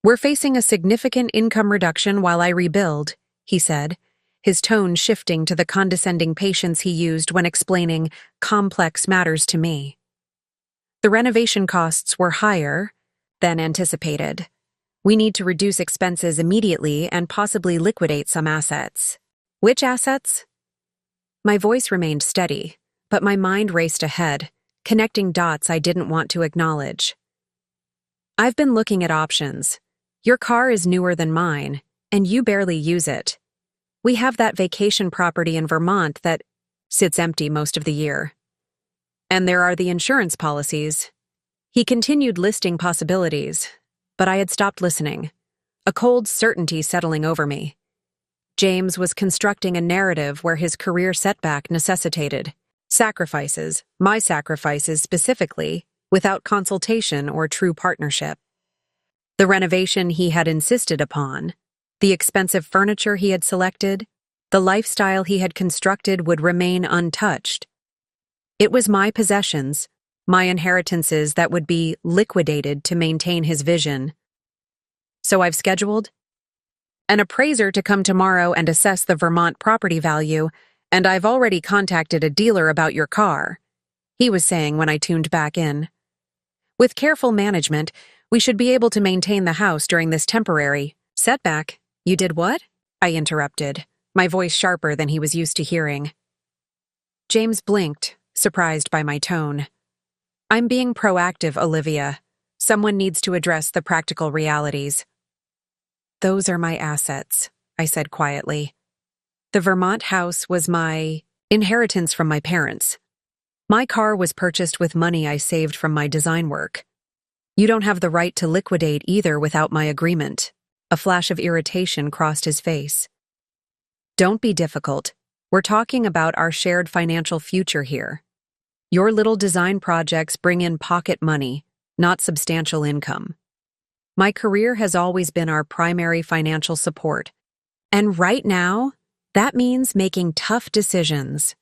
"We're facing a significant income reduction while I rebuild," he said, his tone shifting to the condescending patience he used when explaining complex matters to me. "The renovation costs were higher than anticipated. We need to reduce expenses immediately and possibly liquidate some assets." "Which assets?" My voice remained steady, but my mind raced ahead, connecting dots I didn't want to acknowledge. "I've been looking at options. Your car is newer than mine, and you barely use it. We have that vacation property in Vermont that sits empty most of the year. And there are the insurance policies." He continued listing possibilities, but I had stopped listening, a cold certainty settling over me. James was constructing a narrative where his career setback necessitated sacrifices, my sacrifices specifically, without consultation or true partnership. The renovation he had insisted upon, the expensive furniture he had selected, the lifestyle he had constructed would remain untouched. It was my possessions, my inheritances that would be liquidated to maintain his vision. "So I've scheduled an appraiser to come tomorrow and assess the Vermont property value, and I've already contacted a dealer about your car," he was saying when I tuned back in. "With careful management, we should be able to maintain the house during this temporary setback." "You did what?" I interrupted, my voice sharper than he was used to hearing. James blinked, surprised by my tone. I'm being proactive, Olivia. Someone needs to address the practical realities. Those are my assets, I said quietly. The Vermont house was my inheritance from my parents. My car was purchased with money I saved from my design work. You don't have the right to liquidate either without my agreement. A flash of irritation crossed his face. Don't be difficult. We're talking about our shared financial future here. Your little design projects bring in pocket money, not substantial income. My career has always been our primary financial support. And right now, that means making tough decisions.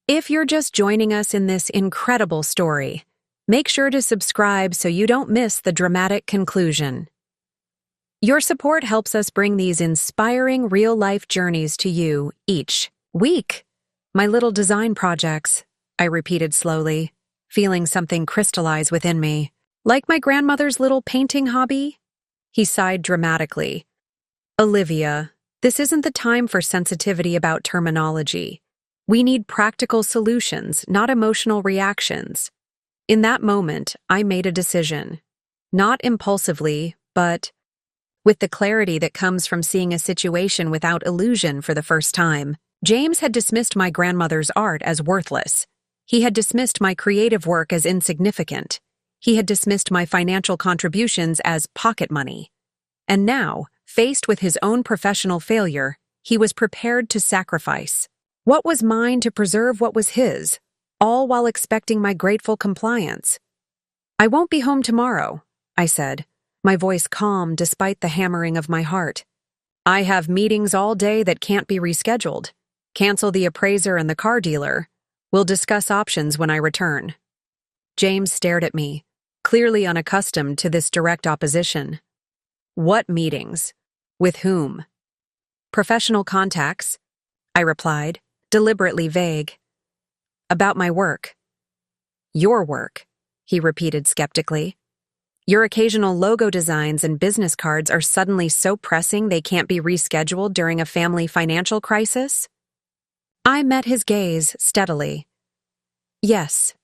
If you're just joining us in this incredible story, make sure to subscribe so you don't miss the dramatic conclusion. Your support helps us bring these inspiring real-life journeys to you each week. My little design projects, I repeated slowly, feeling something crystallize within me. Like my grandmother's little painting hobby? He sighed dramatically. Olivia, this isn't the time for sensitivity about terminology. We need practical solutions, not emotional reactions. In that moment, I made a decision. Not impulsively, but with the clarity that comes from seeing a situation without illusion for the first time. James had dismissed my grandmother's art as worthless. He had dismissed my creative work as insignificant. He had dismissed my financial contributions as pocket money. And now, faced with his own professional failure, he was prepared to sacrifice. What was mine to preserve what was his, all while expecting my grateful compliance? I won't be home tomorrow, I said, my voice calm despite the hammering of my heart. I have meetings all day that can't be rescheduled. Cancel the appraiser and the car dealer. We'll discuss options when I return. James stared at me, clearly unaccustomed to this direct opposition. What meetings? With whom? Professional contacts, I replied, deliberately vague. About my work. Your work, he repeated skeptically. Your occasional logo designs and business cards are suddenly so pressing they can't be rescheduled during a family financial crisis? I met his gaze steadily. Yes.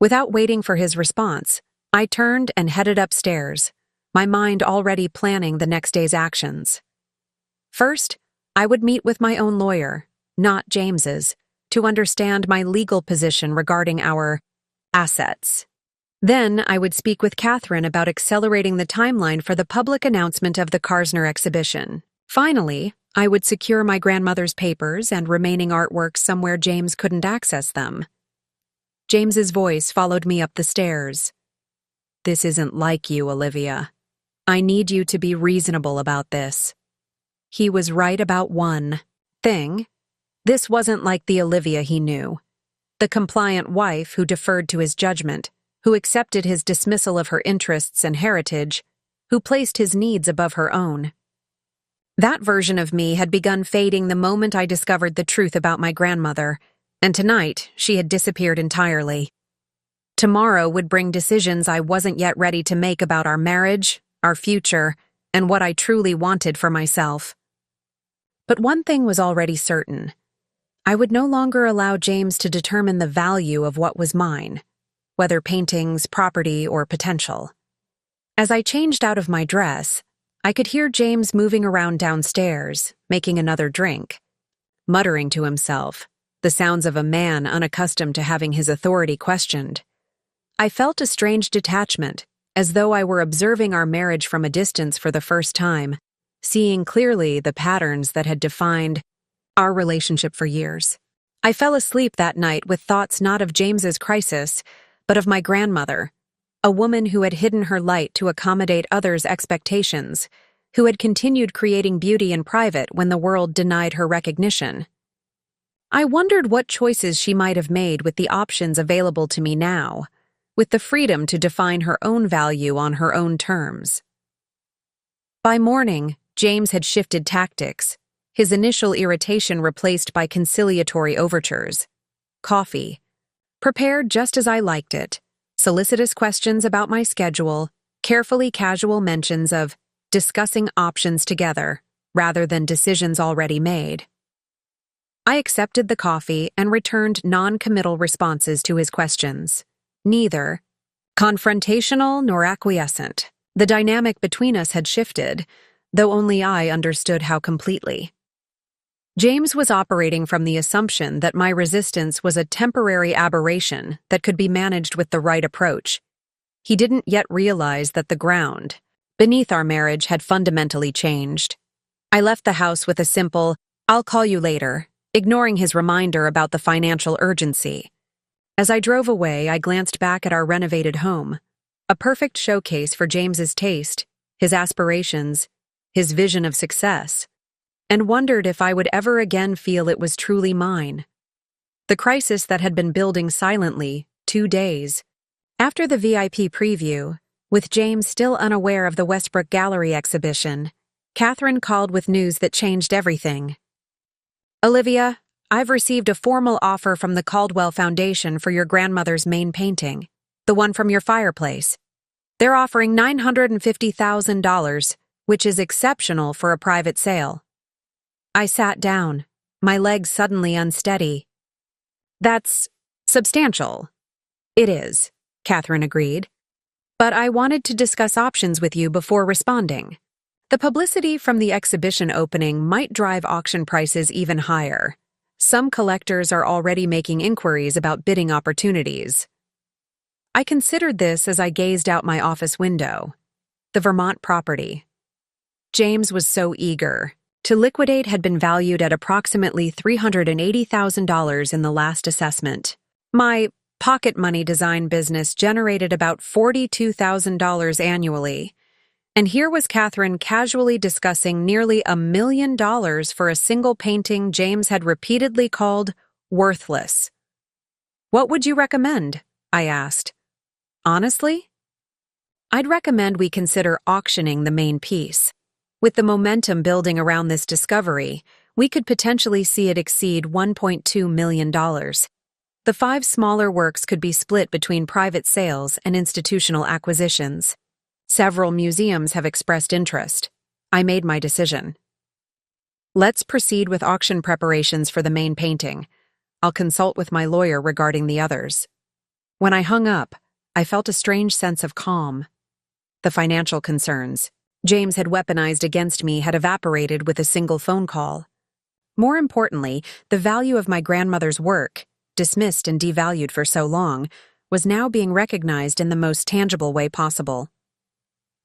Without waiting for his response, I turned and headed upstairs, my mind already planning the next day's actions. First, I would meet with my own lawyer, not James's, to understand my legal position regarding our assets. Then I would speak with Catherine about accelerating the timeline for the public announcement of the Karsner exhibition. Finally, I would secure my grandmother's papers and remaining artwork somewhere James couldn't access them. James's voice followed me up the stairs. This isn't like you, Olivia. I need you to be reasonable about this. He was right about one thing. This wasn't like the Olivia he knew. The compliant wife who deferred to his judgment, who accepted his dismissal of her interests and heritage, who placed his needs above her own. That version of me had begun fading the moment I discovered the truth about my grandmother, and tonight she had disappeared entirely. Tomorrow would bring decisions I wasn't yet ready to make about our marriage, our future, and what I truly wanted for myself. But one thing was already certain. I would no longer allow James to determine the value of what was mine, whether paintings, property, or potential. As I changed out of my dress, I could hear James moving around downstairs, making another drink, muttering to himself, the sounds of a man unaccustomed to having his authority questioned. I felt a strange detachment, as though I were observing our marriage from a distance for the first time, seeing clearly the patterns that had defined our relationship for years. I fell asleep that night with thoughts not of James's crisis, but of my grandmother, a woman who had hidden her light to accommodate others' expectations, who had continued creating beauty in private when the world denied her recognition. I wondered what choices she might have made with the options available to me now, with the freedom to define her own value on her own terms. By morning, James had shifted tactics, his initial irritation replaced by conciliatory overtures. Coffee, prepared just as I liked it, solicitous questions about my schedule, carefully casual mentions of discussing options together, rather than decisions already made. I accepted the coffee and returned non-committal responses to his questions. Neither confrontational nor acquiescent. The dynamic between us had shifted, though only I understood how completely. James was operating from the assumption that my resistance was a temporary aberration that could be managed with the right approach. He didn't yet realize that the ground beneath our marriage had fundamentally changed. I left the house with a simple, "I'll call you later," ignoring his reminder about the financial urgency. As I drove away, I glanced back at our renovated home, a perfect showcase for James's taste, his aspirations, his vision of success, and wondered if I would ever again feel it was truly mine. The crisis that had been building silently, 2 days. After the VIP preview, with James still unaware of the Westbrook Gallery exhibition, Catherine called with news that changed everything. "Olivia, I've received a formal offer from the Caldwell Foundation for your grandmother's main painting, the one from your fireplace. They're offering $950,000, which is exceptional for a private sale." I sat down, my legs suddenly unsteady. "That's substantial." "It is," Catherine agreed. "But I wanted to discuss options with you before responding. The publicity from the exhibition opening might drive auction prices even higher. Some collectors are already making inquiries about bidding opportunities." I considered this as I gazed out my office window. The Vermont property. James was so eager. To liquidate had been valued at approximately $380,000 in the last assessment. My pocket money design business generated about $42,000 annually. And here was Catherine casually discussing nearly $1 million for a single painting James had repeatedly called worthless. "What would you recommend?" I asked. "Honestly, I'd recommend we consider auctioning the main piece. With the momentum building around this discovery, we could potentially see it exceed $1.2 million. The 5 smaller works could be split between private sales and institutional acquisitions. Several museums have expressed interest. I made my decision. Let's proceed with auction preparations for the main painting. I'll consult with my lawyer regarding the others." When I hung up, I felt a strange sense of calm. The financial concerns James had weaponized against me had evaporated with a single phone call. More importantly, the value of my grandmother's work, dismissed and devalued for so long, was now being recognized in the most tangible way possible.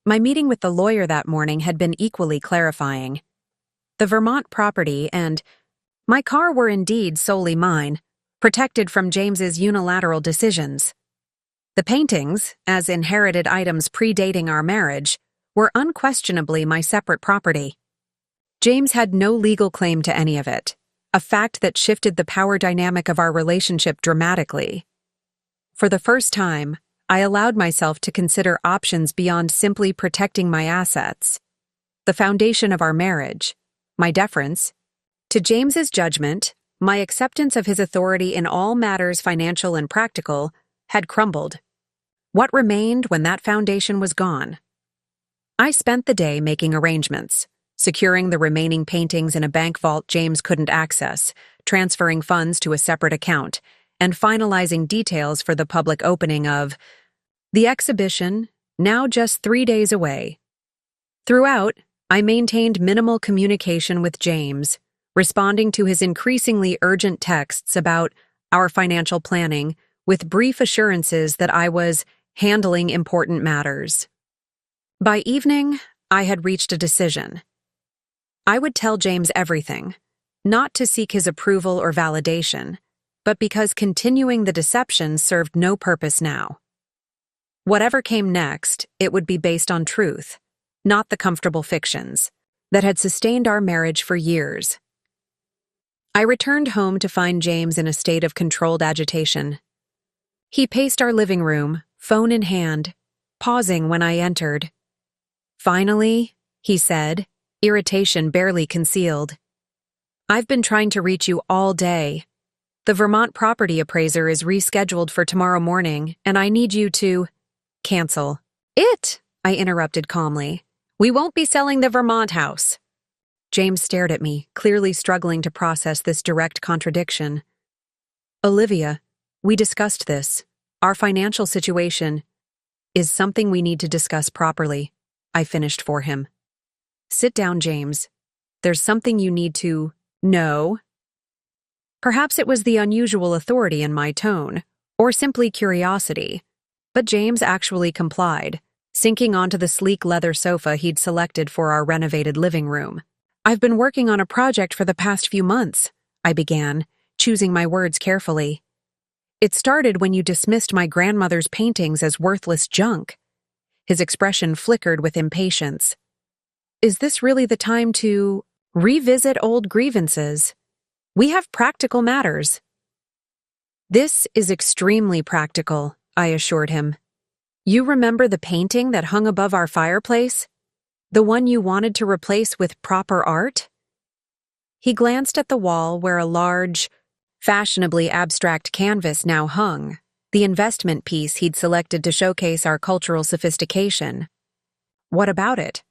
My meeting with the lawyer that morning had been equally clarifying. The Vermont property and my car were indeed solely mine, protected from James's unilateral decisions. The paintings, as inherited items predating our marriage, were unquestionably my separate property. James had no legal claim to any of it, a fact that shifted the power dynamic of our relationship dramatically. For the first time, I allowed myself to consider options beyond simply protecting my assets. The foundation of our marriage, my deference to James's judgment, my acceptance of his authority in all matters financial and practical, had crumbled. What remained when that foundation was gone? I spent the day making arrangements, securing the remaining paintings in a bank vault James couldn't access, transferring funds to a separate account, and finalizing details for the public opening of the exhibition, now just 3 days away. Throughout, I maintained minimal communication with James, responding to his increasingly urgent texts about our financial planning with brief assurances that I was handling important matters. By evening, I had reached a decision. I would tell James everything, not to seek his approval or validation, but because continuing the deception served no purpose now. Whatever came next, it would be based on truth, not the comfortable fictions that had sustained our marriage for years. I returned home to find James in a state of controlled agitation. He paced our living room, phone in hand, pausing when I entered. "Finally," he said, irritation barely concealed. "I've been trying to reach you all day. The Vermont property appraiser is rescheduled for tomorrow morning, and I need you to cancel." "It," I interrupted calmly. "We won't be selling the Vermont house." James stared at me, clearly struggling to process this direct contradiction. "Olivia, we discussed this. Our financial situation is something we need to discuss properly, I finished for him. Sit down, James. There's something you need to know. Perhaps it was the unusual authority in my tone, or simply curiosity, but James actually complied, sinking onto the sleek leather sofa he'd selected for our renovated living room. I've been working on a project for the past few months, I began, choosing my words carefully. It started when you dismissed my grandmother's paintings as worthless junk. His expression flickered with impatience. Is this really the time to revisit old grievances? We have practical matters. This is extremely practical, I assured him. You remember the painting that hung above our fireplace? The one you wanted to replace with proper art? He glanced at the wall where a large, fashionably abstract canvas now hung, the investment piece he'd selected to showcase our cultural sophistication. What about it?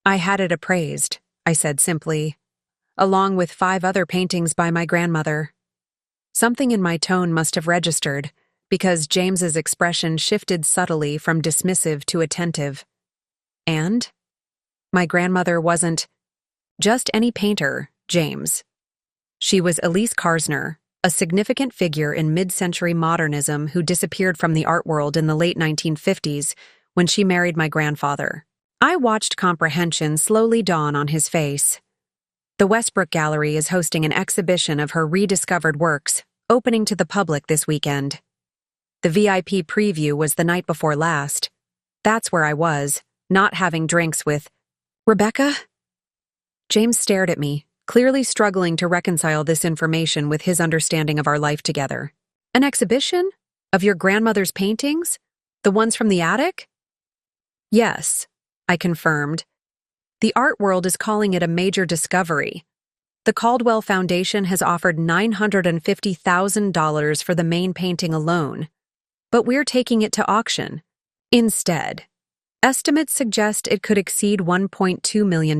I had it appraised, I said simply, along with 5 other paintings by my grandmother. Something in my tone must have registered, because James's expression shifted subtly from dismissive to attentive. And? My grandmother wasn't just any painter, James. She was Elise Karsner, a significant figure in mid-century modernism who disappeared from the art world in the late 1950s when she married my grandfather. I watched comprehension slowly dawn on his face. The Westbrook Gallery is hosting an exhibition of her rediscovered works, opening to the public this weekend. The VIP preview was the night before last. That's where I was, not having drinks with Rebecca? James stared at me, clearly struggling to reconcile this information with his understanding of our life together. An exhibition? Of your grandmother's paintings? The ones from the attic? Yes, I confirmed. The art world is calling it a major discovery. The Caldwell Foundation has offered $950,000 for the main painting alone, but we're taking it to auction. Instead, estimates suggest it could exceed $1.2 million.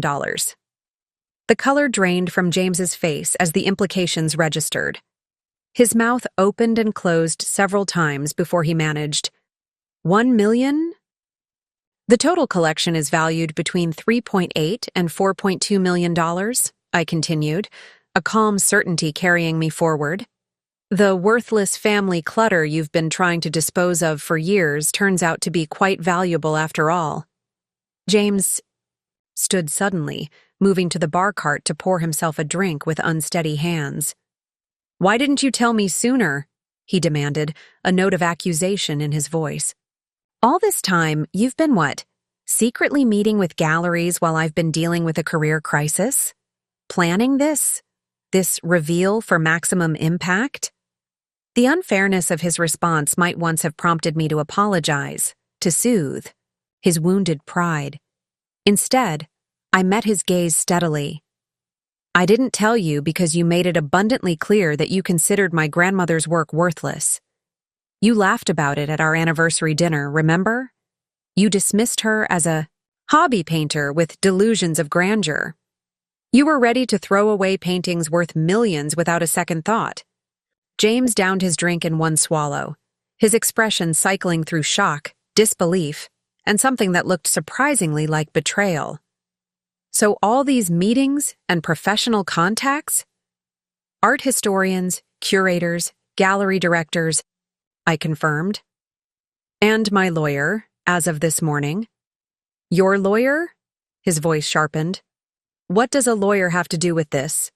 The color drained from James's face as the implications registered. His mouth opened and closed several times before he managed, $1 million? The total collection is valued between $3.8 and $4.2 million, I continued, a calm certainty carrying me forward. The worthless family clutter you've been trying to dispose of for years turns out to be quite valuable after all. James stood suddenly, moving to the bar cart to pour himself a drink with unsteady hands. Why didn't you tell me sooner? He demanded, a note of accusation in his voice. All this time, you've been what? Secretly meeting with galleries while I've been dealing with a career crisis? Planning this? This reveal for maximum impact? The unfairness of his response might once have prompted me to apologize, to soothe his wounded pride. Instead, I met his gaze steadily. I didn't tell you because you made it abundantly clear that you considered my grandmother's work worthless. You laughed about it at our anniversary dinner, remember? You dismissed her as a hobby painter with delusions of grandeur. You were ready to throw away paintings worth millions without a second thought. James downed his drink in one swallow, his expression cycling through shock, disbelief, and something that looked surprisingly like betrayal. So all these meetings and professional contacts? Art historians, curators, gallery directors, I confirmed. And my lawyer, as of this morning. Your lawyer? His voice sharpened. What does a lawyer have to do with this?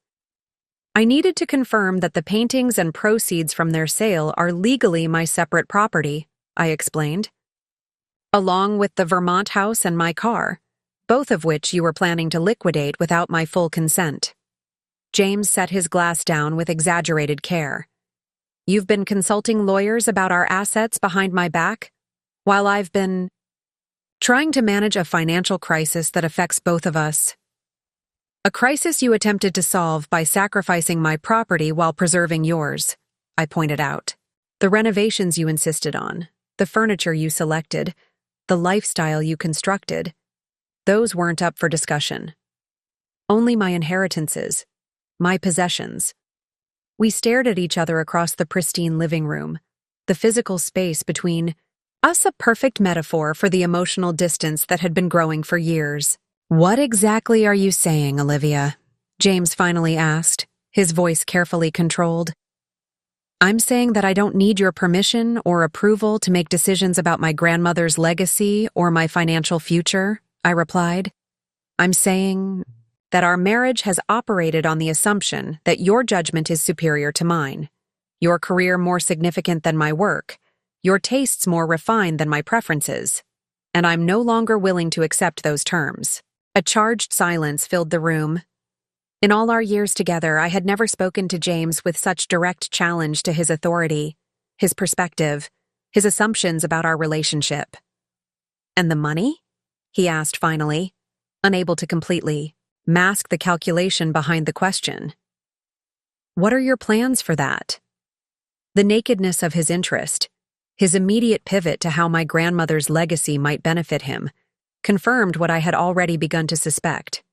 I needed to confirm that the paintings and proceeds from their sale are legally my separate property, I explained. Along with the Vermont house and my car, both of which you were planning to liquidate without my full consent. James set his glass down with exaggerated care. You've been consulting lawyers about our assets behind my back, while I've been trying to manage a financial crisis that affects both of us. A crisis you attempted to solve by sacrificing my property while preserving yours, I pointed out. The renovations you insisted on, the furniture you selected, the lifestyle you constructed, those weren't up for discussion. Only my inheritances, my possessions. We stared at each other across the pristine living room, the physical space between us a perfect metaphor for the emotional distance that had been growing for years. "What exactly are you saying, Olivia?" James finally asked, his voice carefully controlled. "I'm saying that I don't need your permission or approval to make decisions about my grandmother's legacy or my financial future," I replied. "I'm saying that our marriage has operated on the assumption that your judgment is superior to mine, your career more significant than my work, your tastes more refined than my preferences, and I'm no longer willing to accept those terms." A charged silence filled the room. In all our years together, I had never spoken to James with such direct challenge to his authority, his perspective, his assumptions about our relationship. "And the money?" he asked finally, unable to completely mask the calculation behind the question. "What are your plans for that?" The nakedness of his interest, his immediate pivot to how my grandmother's legacy might benefit him, confirmed what I had already begun to suspect.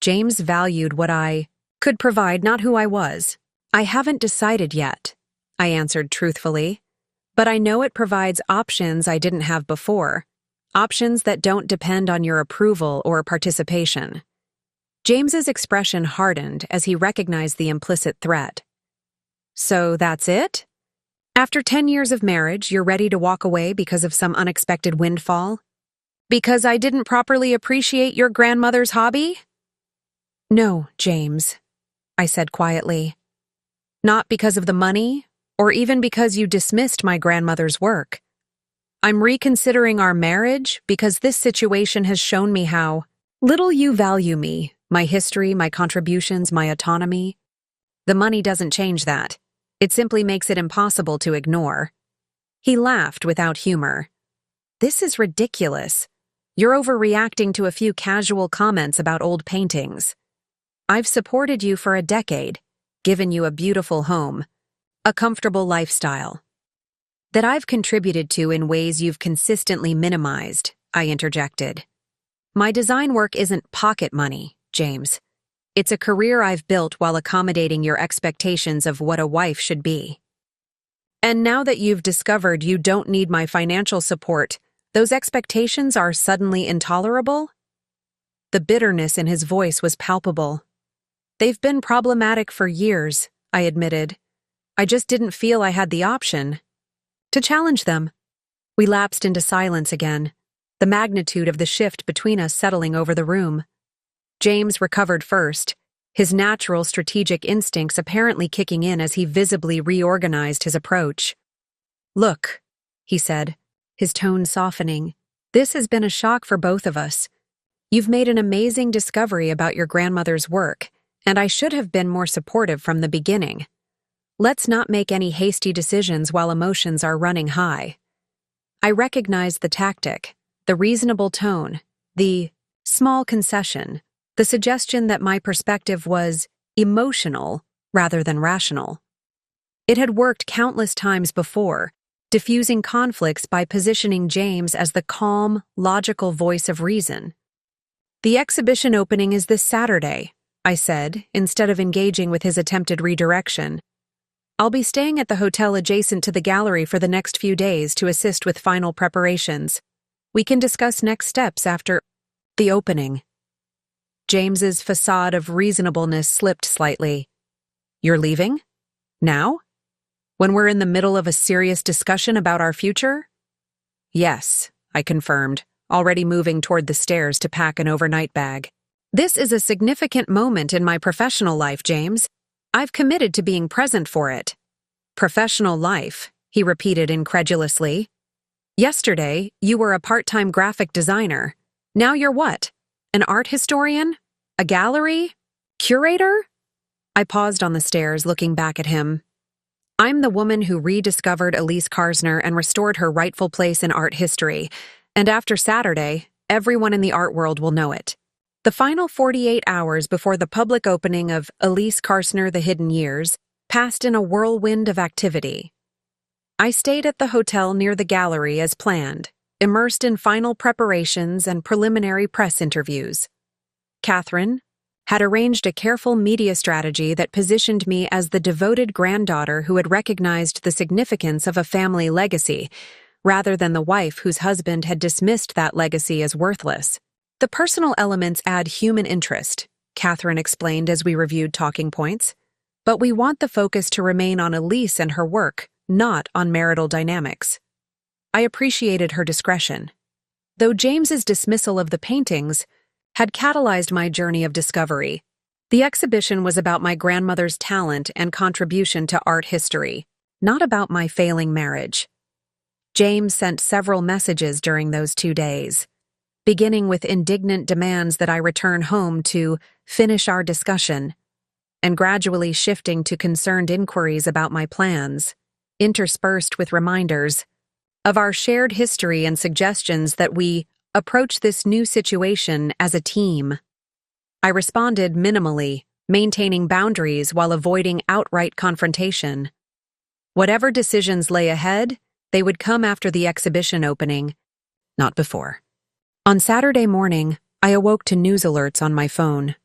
James valued what I could provide, not who I was. "I haven't decided yet," I answered truthfully, "but I know it provides options I didn't have before, options that don't depend on your approval or participation." James's expression hardened as he recognized the implicit threat. "So that's it? After 10 years of marriage, you're ready to walk away because of some unexpected windfall? Because I didn't properly appreciate your grandmother's hobby?" "No, James," I said quietly. "Not because of the money, or even because you dismissed my grandmother's work. I'm reconsidering our marriage because this situation has shown me how little you value me, my history, my contributions, my autonomy. The money doesn't change that. It simply makes it impossible to ignore." He laughed without humor. "This is ridiculous. You're overreacting to a few casual comments about old paintings. I've supported you for a decade, given you a beautiful home, a comfortable lifestyle that I've contributed to in ways you've consistently minimized," I interjected. "My design work isn't pocket money, James. It's a career I've built while accommodating your expectations of what a wife should be. And now that you've discovered you don't need my financial support, those expectations are suddenly intolerable?" The bitterness in his voice was palpable. "They've been problematic for years," I admitted. "I just didn't feel I had the option to challenge them." We lapsed into silence again, the magnitude of the shift between us settling over the room. James recovered first, his natural strategic instincts apparently kicking in as he visibly reorganized his approach. "Look," he said, his tone softening, "this has been a shock for both of us. You've made an amazing discovery about your grandmother's work, and I should have been more supportive from the beginning. Let's not make any hasty decisions while emotions are running high." I recognized the tactic, the reasonable tone, the small concession, the suggestion that my perspective was emotional rather than rational. It had worked countless times before, diffusing conflicts by positioning James as the calm, logical voice of reason. "The exhibition opening is this Saturday," I said, instead of engaging with his attempted redirection. "I'll be staying at the hotel adjacent to the gallery for the next few days to assist with final preparations. We can discuss next steps after the opening." James's facade of reasonableness slipped slightly. "You're leaving? Now? When we're in the middle of a serious discussion about our future?" "Yes," I confirmed, already moving toward the stairs to pack an overnight bag. "This is a significant moment in my professional life, James. I've committed to being present for it." "Professional life," he repeated incredulously. "Yesterday, you were a part-time graphic designer. Now you're what? An art historian? A gallery? Curator?" I paused on the stairs, looking back at him. "I'm the woman who rediscovered Elise Karsner and restored her rightful place in art history, and after Saturday, everyone in the art world will know it." The final 48 hours before the public opening of Elise Karsner: The Hidden Years passed in a whirlwind of activity. I stayed at the hotel near the gallery as planned, immersed in final preparations and preliminary press interviews. Catherine, had arranged a careful media strategy that positioned me as the devoted granddaughter who had recognized the significance of a family legacy, rather than the wife whose husband had dismissed that legacy as worthless. The personal elements add human interest, Catherine explained as we reviewed talking points. But we want the focus to remain on Elise and her work, not on marital dynamics. I appreciated her discretion. Though James's dismissal of the paintings had catalyzed my journey of discovery, the exhibition was about my grandmother's talent and contribution to art history, not about my failing marriage. James sent several messages during those 2 days, beginning with indignant demands that I return home to finish our discussion, and gradually shifting to concerned inquiries about my plans, interspersed with reminders of our shared history and suggestions that we approach this new situation as a team. I responded minimally, maintaining boundaries while avoiding outright confrontation. Whatever decisions lay ahead, they would come after the exhibition opening, not before. On Saturday morning, I awoke to news alerts on my phone.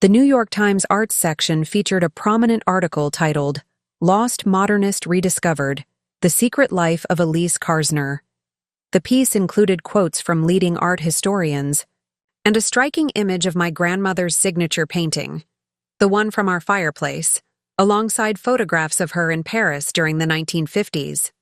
The New York Times Arts section featured a prominent article titled, "Lost Modernist Rediscovered: The Secret Life of Elise Karsner." The piece included quotes from leading art historians and a striking image of my grandmother's signature painting, the one from our fireplace, alongside photographs of her in Paris during the 1950s.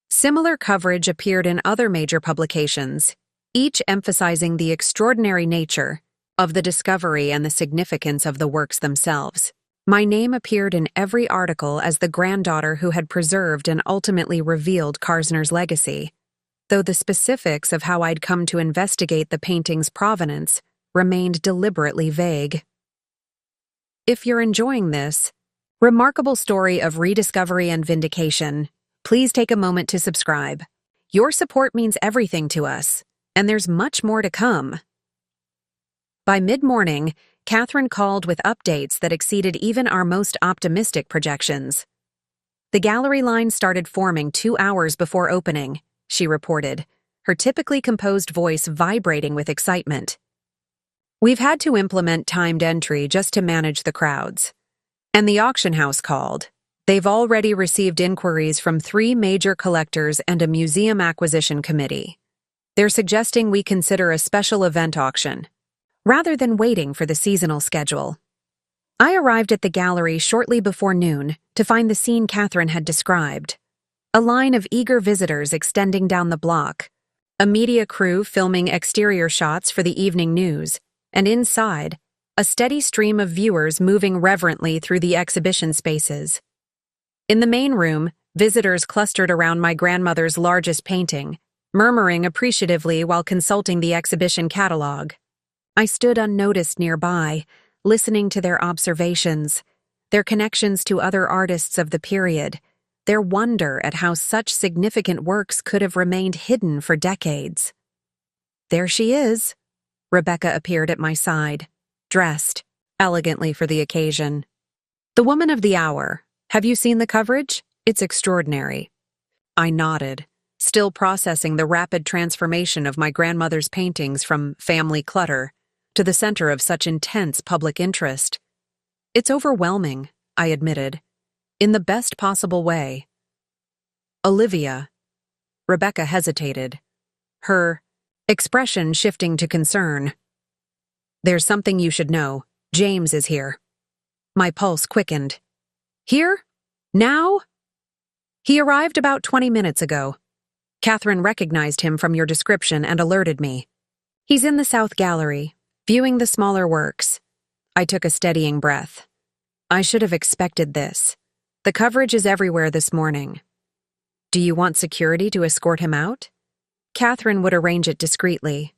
Similar coverage appeared in other major publications, each emphasizing the extraordinary nature of the discovery and the significance of the works themselves. My name appeared in every article as the granddaughter who had preserved and ultimately revealed Karsner's legacy, though the specifics of how I'd come to investigate the painting's provenance remained deliberately vague. If you're enjoying this remarkable story of rediscovery and vindication, please take a moment to subscribe. Your support means everything to us, and there's much more to come. By mid-morning, Catherine called with updates that exceeded even our most optimistic projections. The gallery line started forming 2 hours before opening, she reported, her typically composed voice vibrating with excitement. We've had to implement timed entry just to manage the crowds. And the auction house called. They've already received inquiries from 3 major collectors and a museum acquisition committee. They're suggesting we consider a special event auction, rather than waiting for the seasonal schedule. I arrived at the gallery shortly before noon to find the scene Catherine had described. A line of eager visitors extending down the block, a media crew filming exterior shots for the evening news, and inside, a steady stream of viewers moving reverently through the exhibition spaces. In the main room, visitors clustered around my grandmother's largest painting, murmuring appreciatively while consulting the exhibition catalog. I stood unnoticed nearby, listening to their observations, their connections to other artists of the period, their wonder at how such significant works could have remained hidden for decades. There she is. Rebecca appeared at my side, dressed elegantly for the occasion. The woman of the hour. Have you seen the coverage? It's extraordinary. I nodded, still processing the rapid transformation of my grandmother's paintings from family clutter to the center of such intense public interest. It's overwhelming, I admitted, in the best possible way. Olivia. Rebecca hesitated, her expression shifting to concern. There's something you should know. James is here. My pulse quickened. Here? Now? He arrived about 20 minutes ago. Catherine recognized him from your description and alerted me. He's in the South Gallery, viewing the smaller works. I took a steadying breath. I should have expected this. The coverage is everywhere this morning. Do you want security to escort him out? Catherine would arrange it discreetly.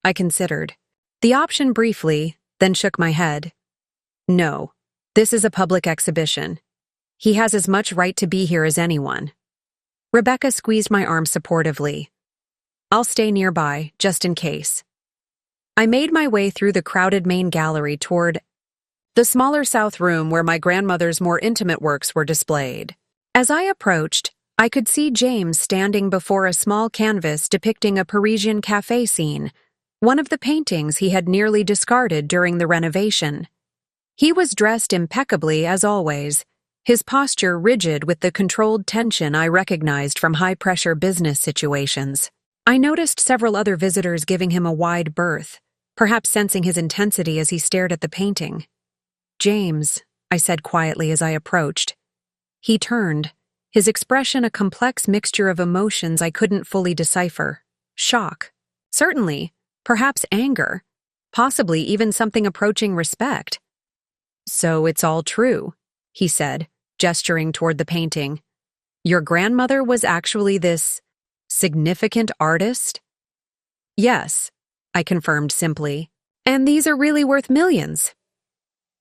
I considered the option briefly, then shook my head. No, this is a public exhibition. He has as much right to be here as anyone. Rebecca squeezed my arm supportively. I'll stay nearby, just in case. I made my way through the crowded main gallery toward the smaller south room where my grandmother's more intimate works were displayed. As I approached, I could see James standing before a small canvas depicting a Parisian cafe scene, one of the paintings he had nearly discarded during the renovation. He was dressed impeccably as always, his posture rigid with the controlled tension I recognized from high-pressure business situations. I noticed several other visitors giving him a wide berth, perhaps sensing his intensity as he stared at the painting. "James," I said quietly as I approached. He turned, his expression a complex mixture of emotions I couldn't fully decipher. Shock. Certainly. Perhaps anger. Possibly even something approaching respect. "So it's all true," he said, gesturing toward the painting. "Your grandmother was actually this significant artist?" "Yes," I confirmed simply. "And these are really worth millions."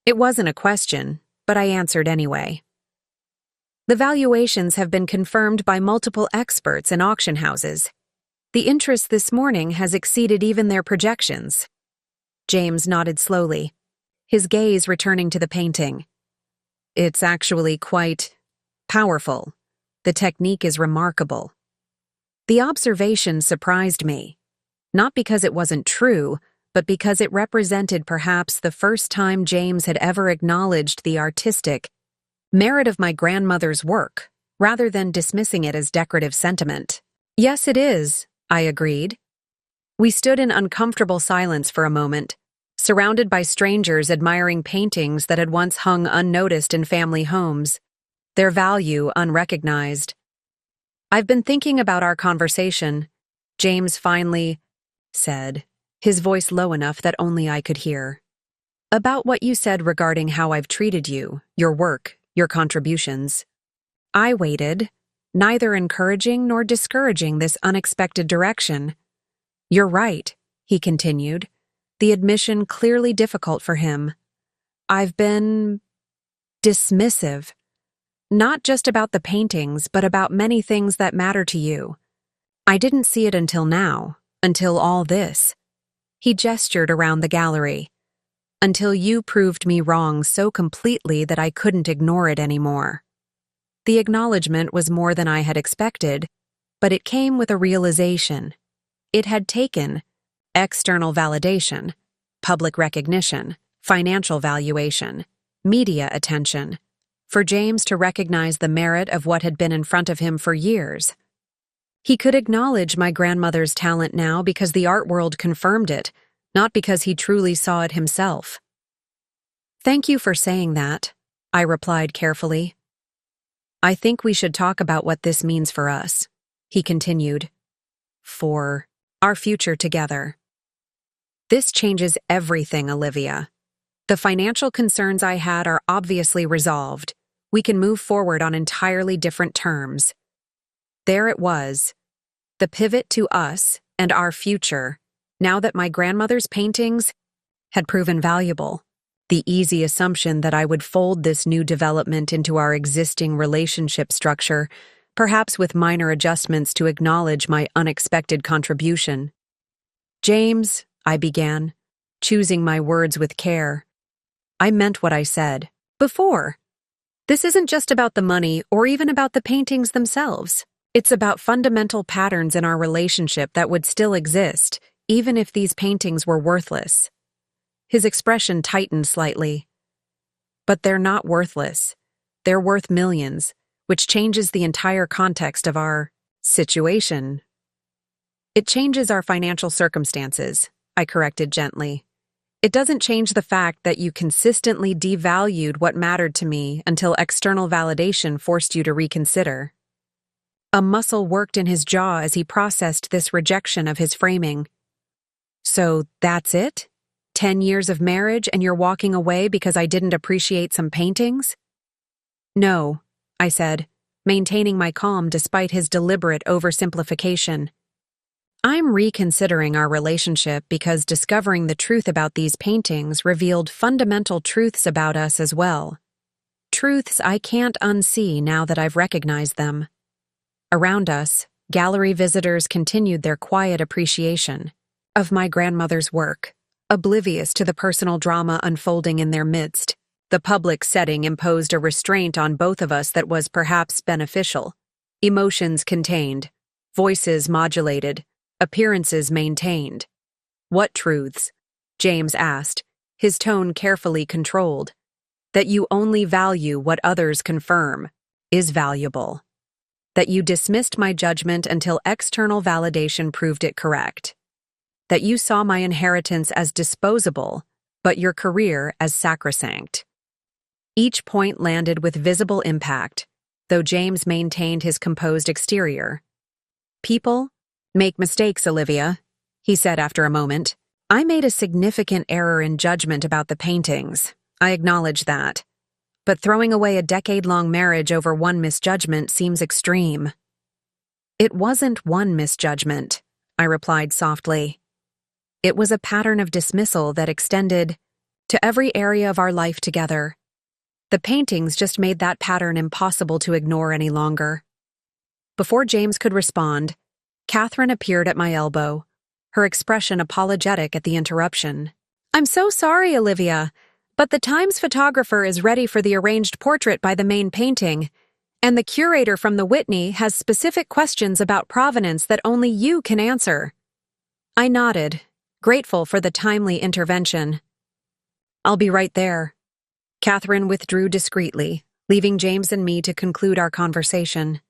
It wasn't a question, but I answered anyway. "The valuations have been confirmed by multiple experts and auction houses. The interest this morning has exceeded even their projections." James nodded slowly, his gaze returning to the painting. "It's actually quite powerful. The technique is remarkable." The observation surprised me, not because it wasn't true, but because it represented perhaps the first time James had ever acknowledged the artistic merit of my grandmother's work, rather than dismissing it as decorative sentiment. "Yes, it is," I agreed. We stood in uncomfortable silence for a moment, surrounded by strangers admiring paintings that had once hung unnoticed in family homes, their value unrecognized. "I've been thinking about our conversation," James finally said, his voice low enough that only I could hear. "About what you said regarding how I've treated you, your work, your contributions." I waited, neither encouraging nor discouraging this unexpected direction. "You're right," he continued, the admission clearly difficult for him. "I've been dismissive. Not just about the paintings, but about many things that matter to you. I didn't see it until now, until all this." He gestured around the gallery. "Until you proved me wrong so completely that I couldn't ignore it anymore." The acknowledgement was more than I had expected, but it came with a realization. It had taken external validation, public recognition, financial valuation, media attention, for James to recognize the merit of what had been in front of him for years. He could acknowledge my grandmother's talent now because the art world confirmed it, not because he truly saw it himself. "Thank you for saying that," I replied carefully. "I think we should talk about what this means for us," he continued. "For our future together. This changes everything, Olivia. The financial concerns I had are obviously resolved. We can move forward on entirely different terms." There it was, the pivot to us and our future, now that my grandmother's paintings had proven valuable. The easy assumption that I would fold this new development into our existing relationship structure, perhaps with minor adjustments to acknowledge my unexpected contribution. "James," I began, choosing my words with care. "I meant what I said before. This isn't just about the money or even about the paintings themselves. It's about fundamental patterns in our relationship that would still exist, even if these paintings were worthless." His expression tightened slightly. "But they're not worthless. They're worth millions, which changes the entire context of our situation." "It changes our financial circumstances," I corrected gently. "It doesn't change the fact that you consistently devalued what mattered to me until external validation forced you to reconsider." A muscle worked in his jaw as he processed this rejection of his framing. "So that's it? 10 years of marriage and you're walking away because I didn't appreciate some paintings?" "No," I said, maintaining my calm despite his deliberate oversimplification. "I'm reconsidering our relationship because discovering the truth about these paintings revealed fundamental truths about us as well. Truths I can't unsee now that I've recognized them." Around us, gallery visitors continued their quiet appreciation of my grandmother's work, oblivious to the personal drama unfolding in their midst. The public setting imposed a restraint on both of us that was perhaps beneficial. Emotions contained, voices modulated, appearances maintained. What truths? James asked, his tone carefully controlled. That you only value what others confirm is valuable. That you dismissed my judgment until external validation proved it correct. That you saw my inheritance as disposable, but your career as sacrosanct. Each point landed with visible impact, though James maintained his composed exterior. People make mistakes, Olivia, he said after a moment. I made a significant error in judgment about the paintings. I acknowledge that. But throwing away a decade-long marriage over one misjudgment seems extreme. It wasn't one misjudgment, I replied softly. It was a pattern of dismissal that extended to every area of our life together. The paintings just made that pattern impossible to ignore any longer. Before James could respond, Catherine appeared at my elbow, her expression apologetic at the interruption. I'm so sorry, Olivia, but the Times photographer is ready for the arranged portrait by the main painting, and the curator from the Whitney has specific questions about provenance that only you can answer. I nodded, grateful for the timely intervention. I'll be right there. Catherine withdrew discreetly, leaving James and me to conclude our conversation.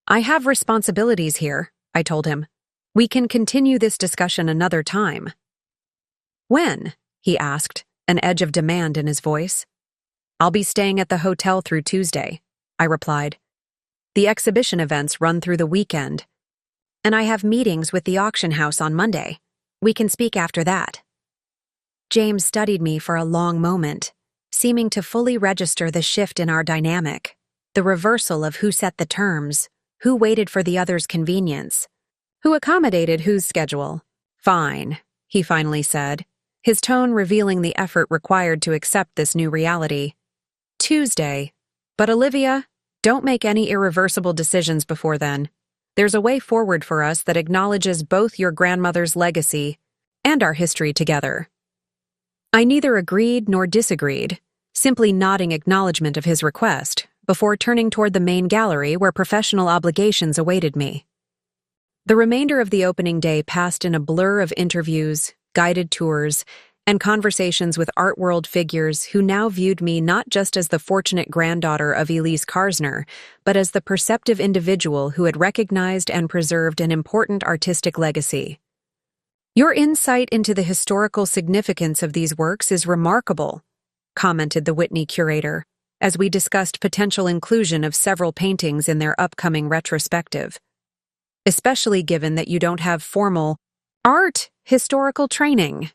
I have responsibilities here, I told him. We can continue this discussion another time. When? He asked, an edge of demand in his voice. I'll be staying at the hotel through Tuesday, I replied. The exhibition events run through the weekend, and I have meetings with the auction house on Monday. We can speak after that. James studied me for a long moment, seeming to fully register the shift in our dynamic, the reversal of who set the terms, who waited for the other's convenience, who accommodated whose schedule. Fine, he finally said, his tone revealing the effort required to accept this new reality. Tuesday. But Olivia, don't make any irreversible decisions before then. There's a way forward for us that acknowledges both your grandmother's legacy and our history together. I neither agreed nor disagreed, simply nodding acknowledgement of his request, before turning toward the main gallery where professional obligations awaited me. The remainder of the opening day passed in a blur of interviews, guided tours, and conversations with art world figures who now viewed me not just as the fortunate granddaughter of Elise Karsner, but as the perceptive individual who had recognized and preserved an important artistic legacy. Your insight into the historical significance of these works is remarkable, commented the Whitney curator, as we discussed potential inclusion of several paintings in their upcoming retrospective. Especially given that you don't have formal art historical training.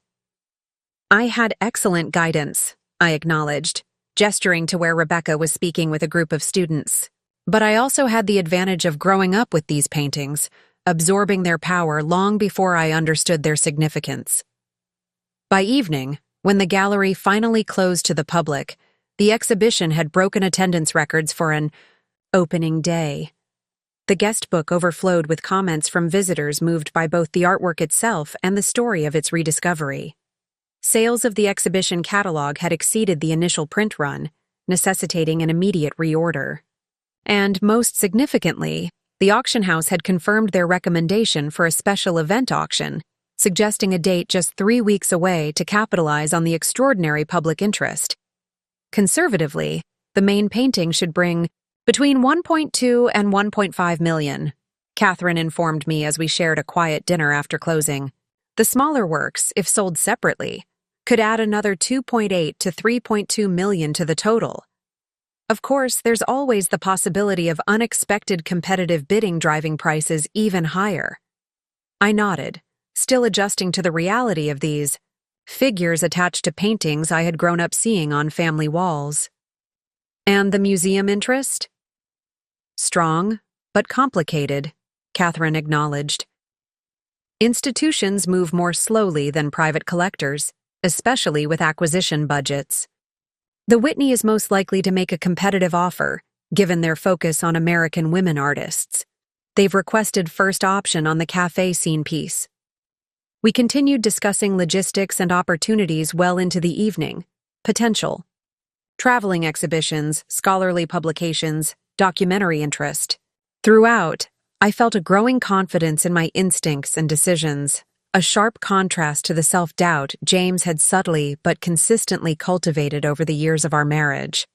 I had excellent guidance, I acknowledged, gesturing to where Rebecca was speaking with a group of students. But I also had the advantage of growing up with these paintings, absorbing their power long before I understood their significance. By evening, when the gallery finally closed to the public, the exhibition had broken attendance records for an opening day. The guest book overflowed with comments from visitors moved by both the artwork itself and the story of its rediscovery. Sales of the exhibition catalog had exceeded the initial print run, necessitating an immediate reorder. And most significantly, the auction house had confirmed their recommendation for a special event auction, suggesting a date just 3 weeks away to capitalize on the extraordinary public interest. Conservatively, the main painting should bring between 1.2 and 1.5 million, Catherine informed me as we shared a quiet dinner after closing. The smaller works, if sold separately, could add another 2.8 to 3.2 million to the total. Of course, there's always the possibility of unexpected competitive bidding driving prices even higher. I nodded, still adjusting to the reality of these figures attached to paintings I had grown up seeing on family walls. And the museum interest? Strong, but complicated, Catherine acknowledged. Institutions move more slowly than private collectors, especially with acquisition budgets. The Whitney is most likely to make a competitive offer, given their focus on American women artists. They've requested first option on the cafe scene piece. We continued discussing logistics and opportunities well into the evening. Potential. Traveling exhibitions, scholarly publications, documentary interest. Throughout, I felt a growing confidence in my instincts and decisions. a sharp contrast to the self-doubt James had subtly but consistently cultivated over the years of our marriage.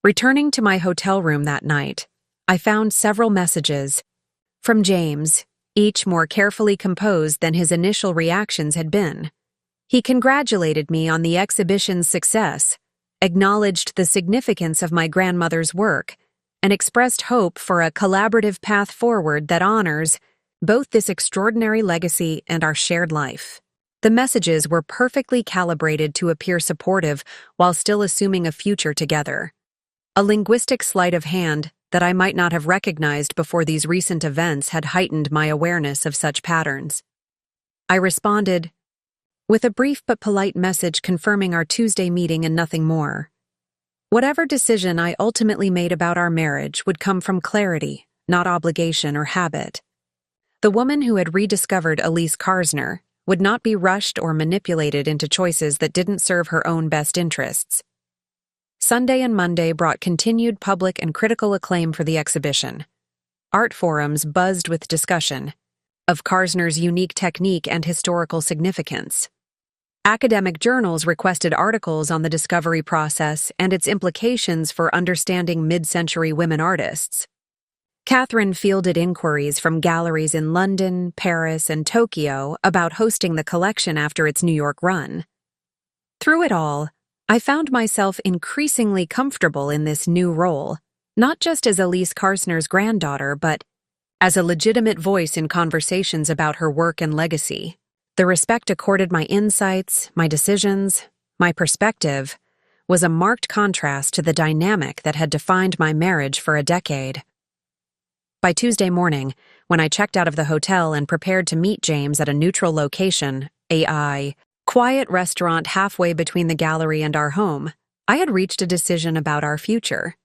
Returning to my hotel room that night, I found several messages from James, each more carefully composed than his initial reactions had been. He congratulated me on the exhibition's success, acknowledged the significance of my grandmother's work, and expressed hope for a collaborative path forward that honors both this extraordinary legacy and our shared life. The messages were perfectly calibrated to appear supportive while still assuming a future together. A linguistic sleight of hand that I might not have recognized before these recent events had heightened my awareness of such patterns. I responded with a brief but polite message confirming our Tuesday meeting and nothing more. Whatever decision I ultimately made about our marriage would come from clarity, not obligation or habit. The woman who had rediscovered Elise Karsner would not be rushed or manipulated into choices that didn't serve her own best interests. Sunday and Monday brought continued public and critical acclaim for the exhibition. Art forums buzzed with discussion of Karsner's unique technique and historical significance. Academic journals requested articles on the discovery process and its implications for understanding mid-century women artists. Catherine fielded inquiries from galleries in London, Paris, and Tokyo about hosting the collection after its New York run. Through it all, I found myself increasingly comfortable in this new role, not just as Elise Karsner's granddaughter, but as a legitimate voice in conversations about her work and legacy. The respect accorded my insights, my decisions, my perspective, was a marked contrast to the dynamic that had defined my marriage for a decade. By Tuesday morning, when I checked out of the hotel and prepared to meet James at a neutral location, a quiet restaurant halfway between the gallery and our home, I had reached a decision about our future.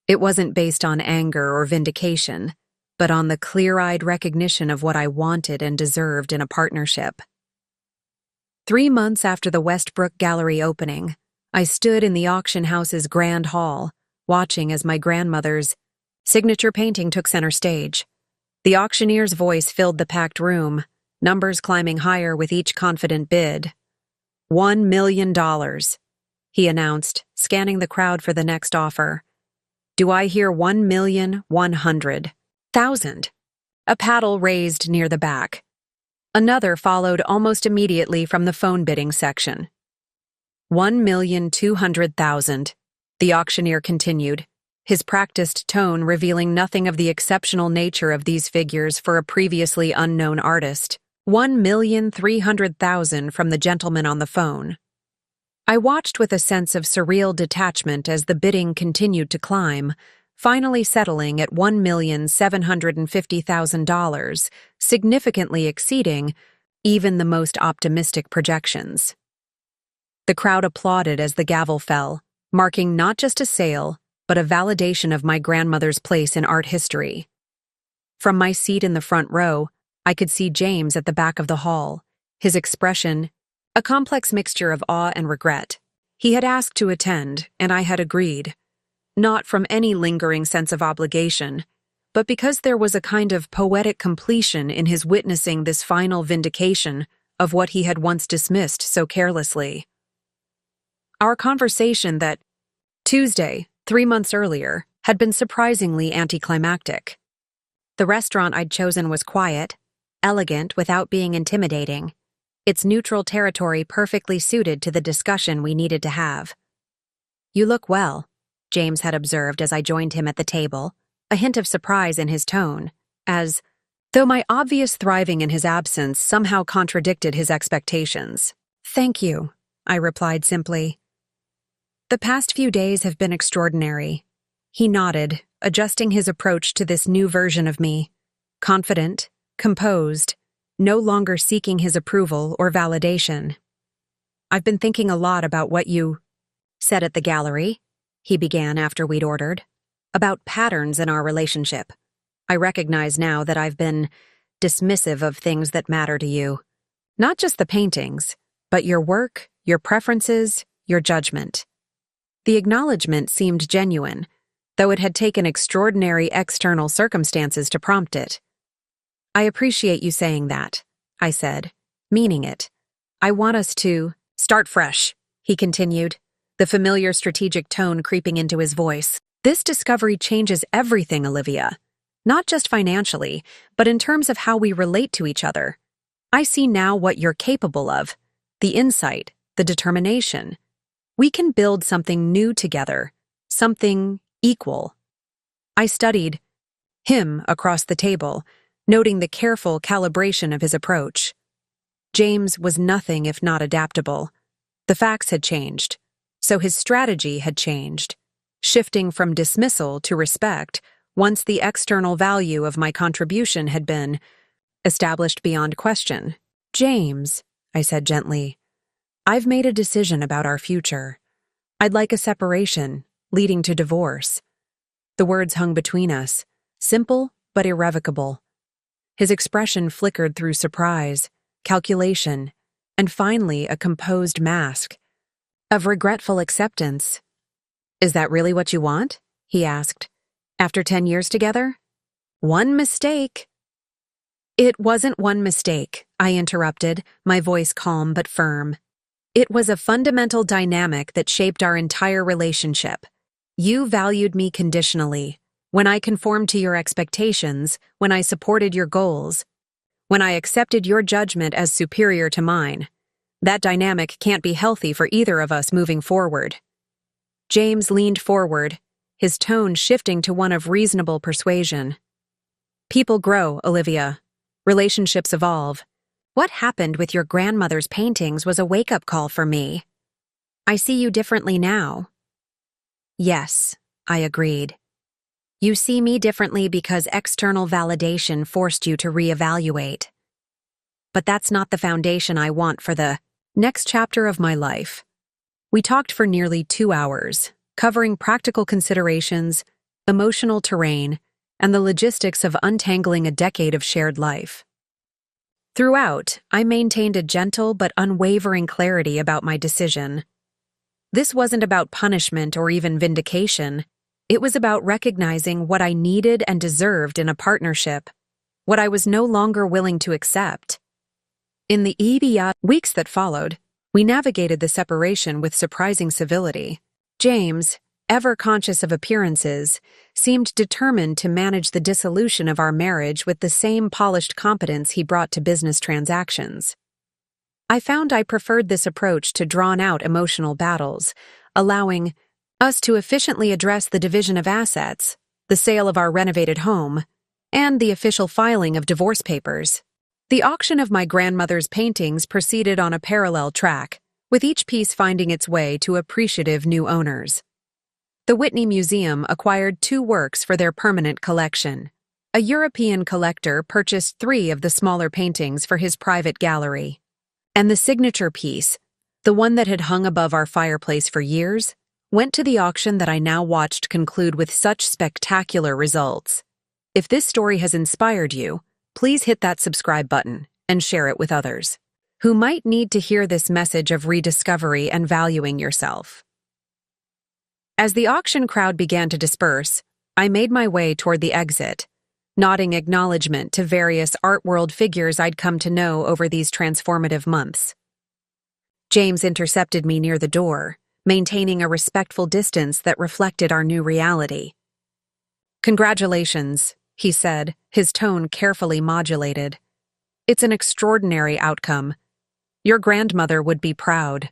It wasn't based on anger or vindication, but on the clear-eyed recognition of what I wanted and deserved in a partnership. 3 months after the Westbrook Gallery opening, I stood in the auction house's grand hall, watching as my grandmother's signature painting took center stage. The auctioneer's voice filled the packed room, numbers climbing higher with each confident bid. $1 million, he announced, scanning the crowd for the next offer. Do I hear 1,100,000? A paddle raised near the back. Another followed almost immediately from the phone bidding section. 1,200,000, the auctioneer continued, his practiced tone revealing nothing of the exceptional nature of these figures for a previously unknown artist. 1,300,000 from the gentleman on the phone. I watched with a sense of surreal detachment as the bidding continued to climb, finally settling at $1,750,000, significantly exceeding even the most optimistic projections. The crowd applauded as the gavel fell, marking not just a sale, but a validation of my grandmother's place in art history. From my seat in the front row, I could see James at the back of the hall, his expression a complex mixture of awe and regret. He had asked to attend, and I had agreed, not from any lingering sense of obligation, but because there was a kind of poetic completion in his witnessing this final vindication of what he had once dismissed so carelessly. Our conversation that Tuesday, 3 months earlier, had been surprisingly anticlimactic. The restaurant I'd chosen was quiet, elegant without being intimidating, its neutral territory perfectly suited to the discussion we needed to have. You look well, James had observed as I joined him at the table, a hint of surprise in his tone, as though my obvious thriving in his absence somehow contradicted his expectations. Thank you, I replied simply. The past few days have been extraordinary. He nodded, adjusting his approach to this new version of me, confident, composed, no longer seeking his approval or validation. I've been thinking a lot about what you said at the gallery, he began after we'd ordered, about patterns in our relationship. I recognize now that I've been dismissive of things that matter to you. Not just the paintings, but your work, your preferences, your judgment. The acknowledgement seemed genuine, though it had taken extraordinary external circumstances to prompt it. I appreciate you saying that, I said, meaning it. I want us to start fresh, he continued, the familiar strategic tone creeping into his voice. This discovery changes everything, Olivia. Not just financially, but in terms of how we relate to each other. I see now what you're capable of, the insight, the determination. We can build something new together, something equal. I studied him across the table, noting the careful calibration of his approach. James was nothing if not adaptable. The facts had changed, so his strategy had changed, shifting from dismissal to respect once the external value of my contribution had been established beyond question. James, I said gently, I've made a decision about our future. I'd like a separation, leading to divorce. The words hung between us, simple but irrevocable. His expression flickered through surprise, calculation, and finally a composed mask of regretful acceptance. Is that really what you want? He asked. After 10 years together? One mistake. It wasn't one mistake, I interrupted, my voice calm but firm. It was a fundamental dynamic that shaped our entire relationship. You valued me conditionally, when I conformed to your expectations, when I supported your goals, when I accepted your judgment as superior to mine. That dynamic can't be healthy for either of us moving forward. James leaned forward, his tone shifting to one of reasonable persuasion. People grow, Olivia. Relationships evolve. What happened with your grandmother's paintings was a wake-up call for me. I see you differently now. Yes, I agreed. You see me differently because external validation forced you to reevaluate. But that's not the foundation I want for the next chapter of my life. We talked for nearly 2 hours, covering practical considerations, emotional terrain, and the logistics of untangling a decade of shared life. Throughout, I maintained a gentle but unwavering clarity about my decision. This wasn't about punishment or even vindication. It was about recognizing what I needed and deserved in a partnership, what I was no longer willing to accept. In the weeks that followed, we navigated the separation with surprising civility. James, ever conscious of appearances, seemed determined to manage the dissolution of our marriage with the same polished competence he brought to business transactions. I found I preferred this approach to drawn-out emotional battles, allowing us to efficiently address the division of assets, the sale of our renovated home, and the official filing of divorce papers. The auction of my grandmother's paintings proceeded on a parallel track, with each piece finding its way to appreciative new owners. The Whitney Museum acquired 2 works for their permanent collection. A European collector purchased 3 of the smaller paintings for his private gallery. And the signature piece, the one that had hung above our fireplace for years, went to the auction that I now watched conclude with such spectacular results. If this story has inspired you, please hit that subscribe button and share it with others who might need to hear this message of rediscovery and valuing yourself. As the auction crowd began to disperse, I made my way toward the exit, nodding acknowledgement to various art world figures I'd come to know over these transformative months. James intercepted me near the door, maintaining a respectful distance that reflected our new reality. Congratulations, he said, his tone carefully modulated. It's an extraordinary outcome. Your grandmother would be proud.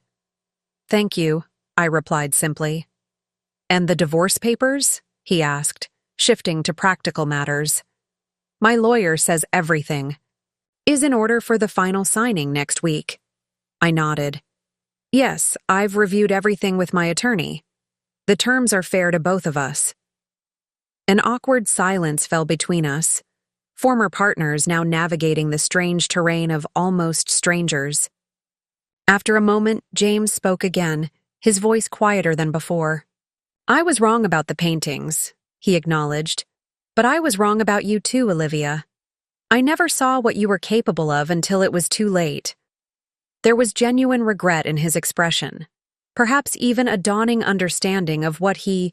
Thank you, I replied simply. And the divorce papers? He asked, shifting to practical matters. My lawyer says everything is in order for the final signing next week. I nodded. Yes, I've reviewed everything with my attorney. The terms are fair to both of us. An awkward silence fell between us, former partners now navigating the strange terrain of almost strangers. After a moment, James spoke again, his voice quieter than before. I was wrong about the paintings, he acknowledged, but I was wrong about you too, Olivia. I never saw what you were capable of until it was too late. There was genuine regret in his expression, perhaps even a dawning understanding of what he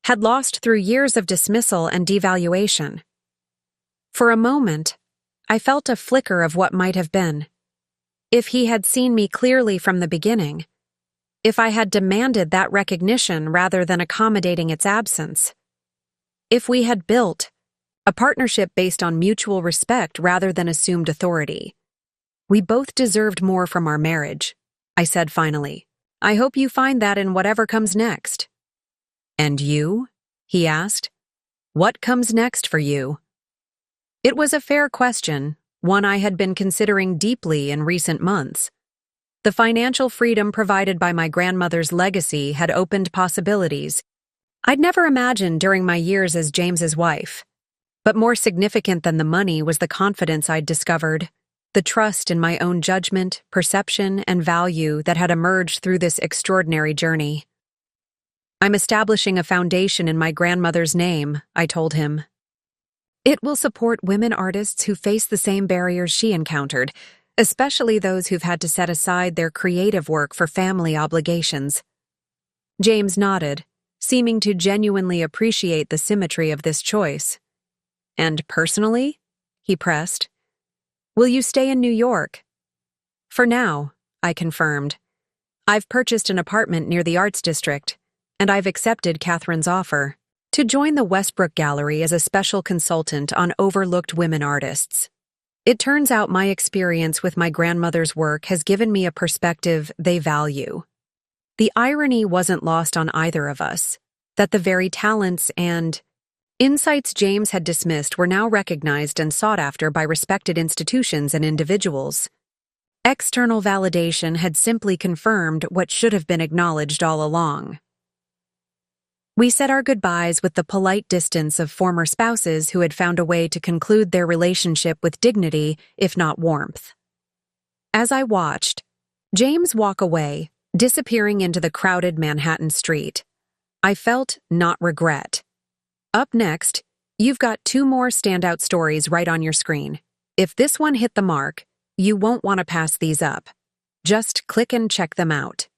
had lost through years of dismissal and devaluation. For a moment, I felt a flicker of what might have been. If he had seen me clearly from the beginning, if I had demanded that recognition rather than accommodating its absence, if we had built a partnership based on mutual respect rather than assumed authority. We both deserved more from our marriage, I said finally. I hope you find that in whatever comes next. And you? He asked. What comes next for you? It was a fair question, one I had been considering deeply in recent months. The financial freedom provided by my grandmother's legacy had opened possibilities I'd never imagined during my years as James's wife. But more significant than the money was the confidence I'd discovered, the trust in my own judgment, perception, and value that had emerged through this extraordinary journey. I'm establishing a foundation in my grandmother's name, I told him. It will support women artists who face the same barriers she encountered, especially those who've had to set aside their creative work for family obligations. James nodded, seeming to genuinely appreciate the symmetry of this choice. And personally? He pressed. Will you stay in New York? For now, I confirmed. I've purchased an apartment near the Arts District, and I've accepted Catherine's offer to join the Westbrook Gallery as a special consultant on overlooked women artists. It turns out my experience with my grandmother's work has given me a perspective they value. The irony wasn't lost on either of us, that the very talents and insights James had dismissed were now recognized and sought after by respected institutions and individuals. External validation had simply confirmed what should have been acknowledged all along. We said our goodbyes with the polite distance of former spouses who had found a way to conclude their relationship with dignity, if not warmth. As I watched James walk away, disappearing into the crowded Manhattan street, I felt not regret. Up next, you've got 2 more standout stories right on your screen. If this one hit the mark, you won't want to pass these up. Just click and check them out.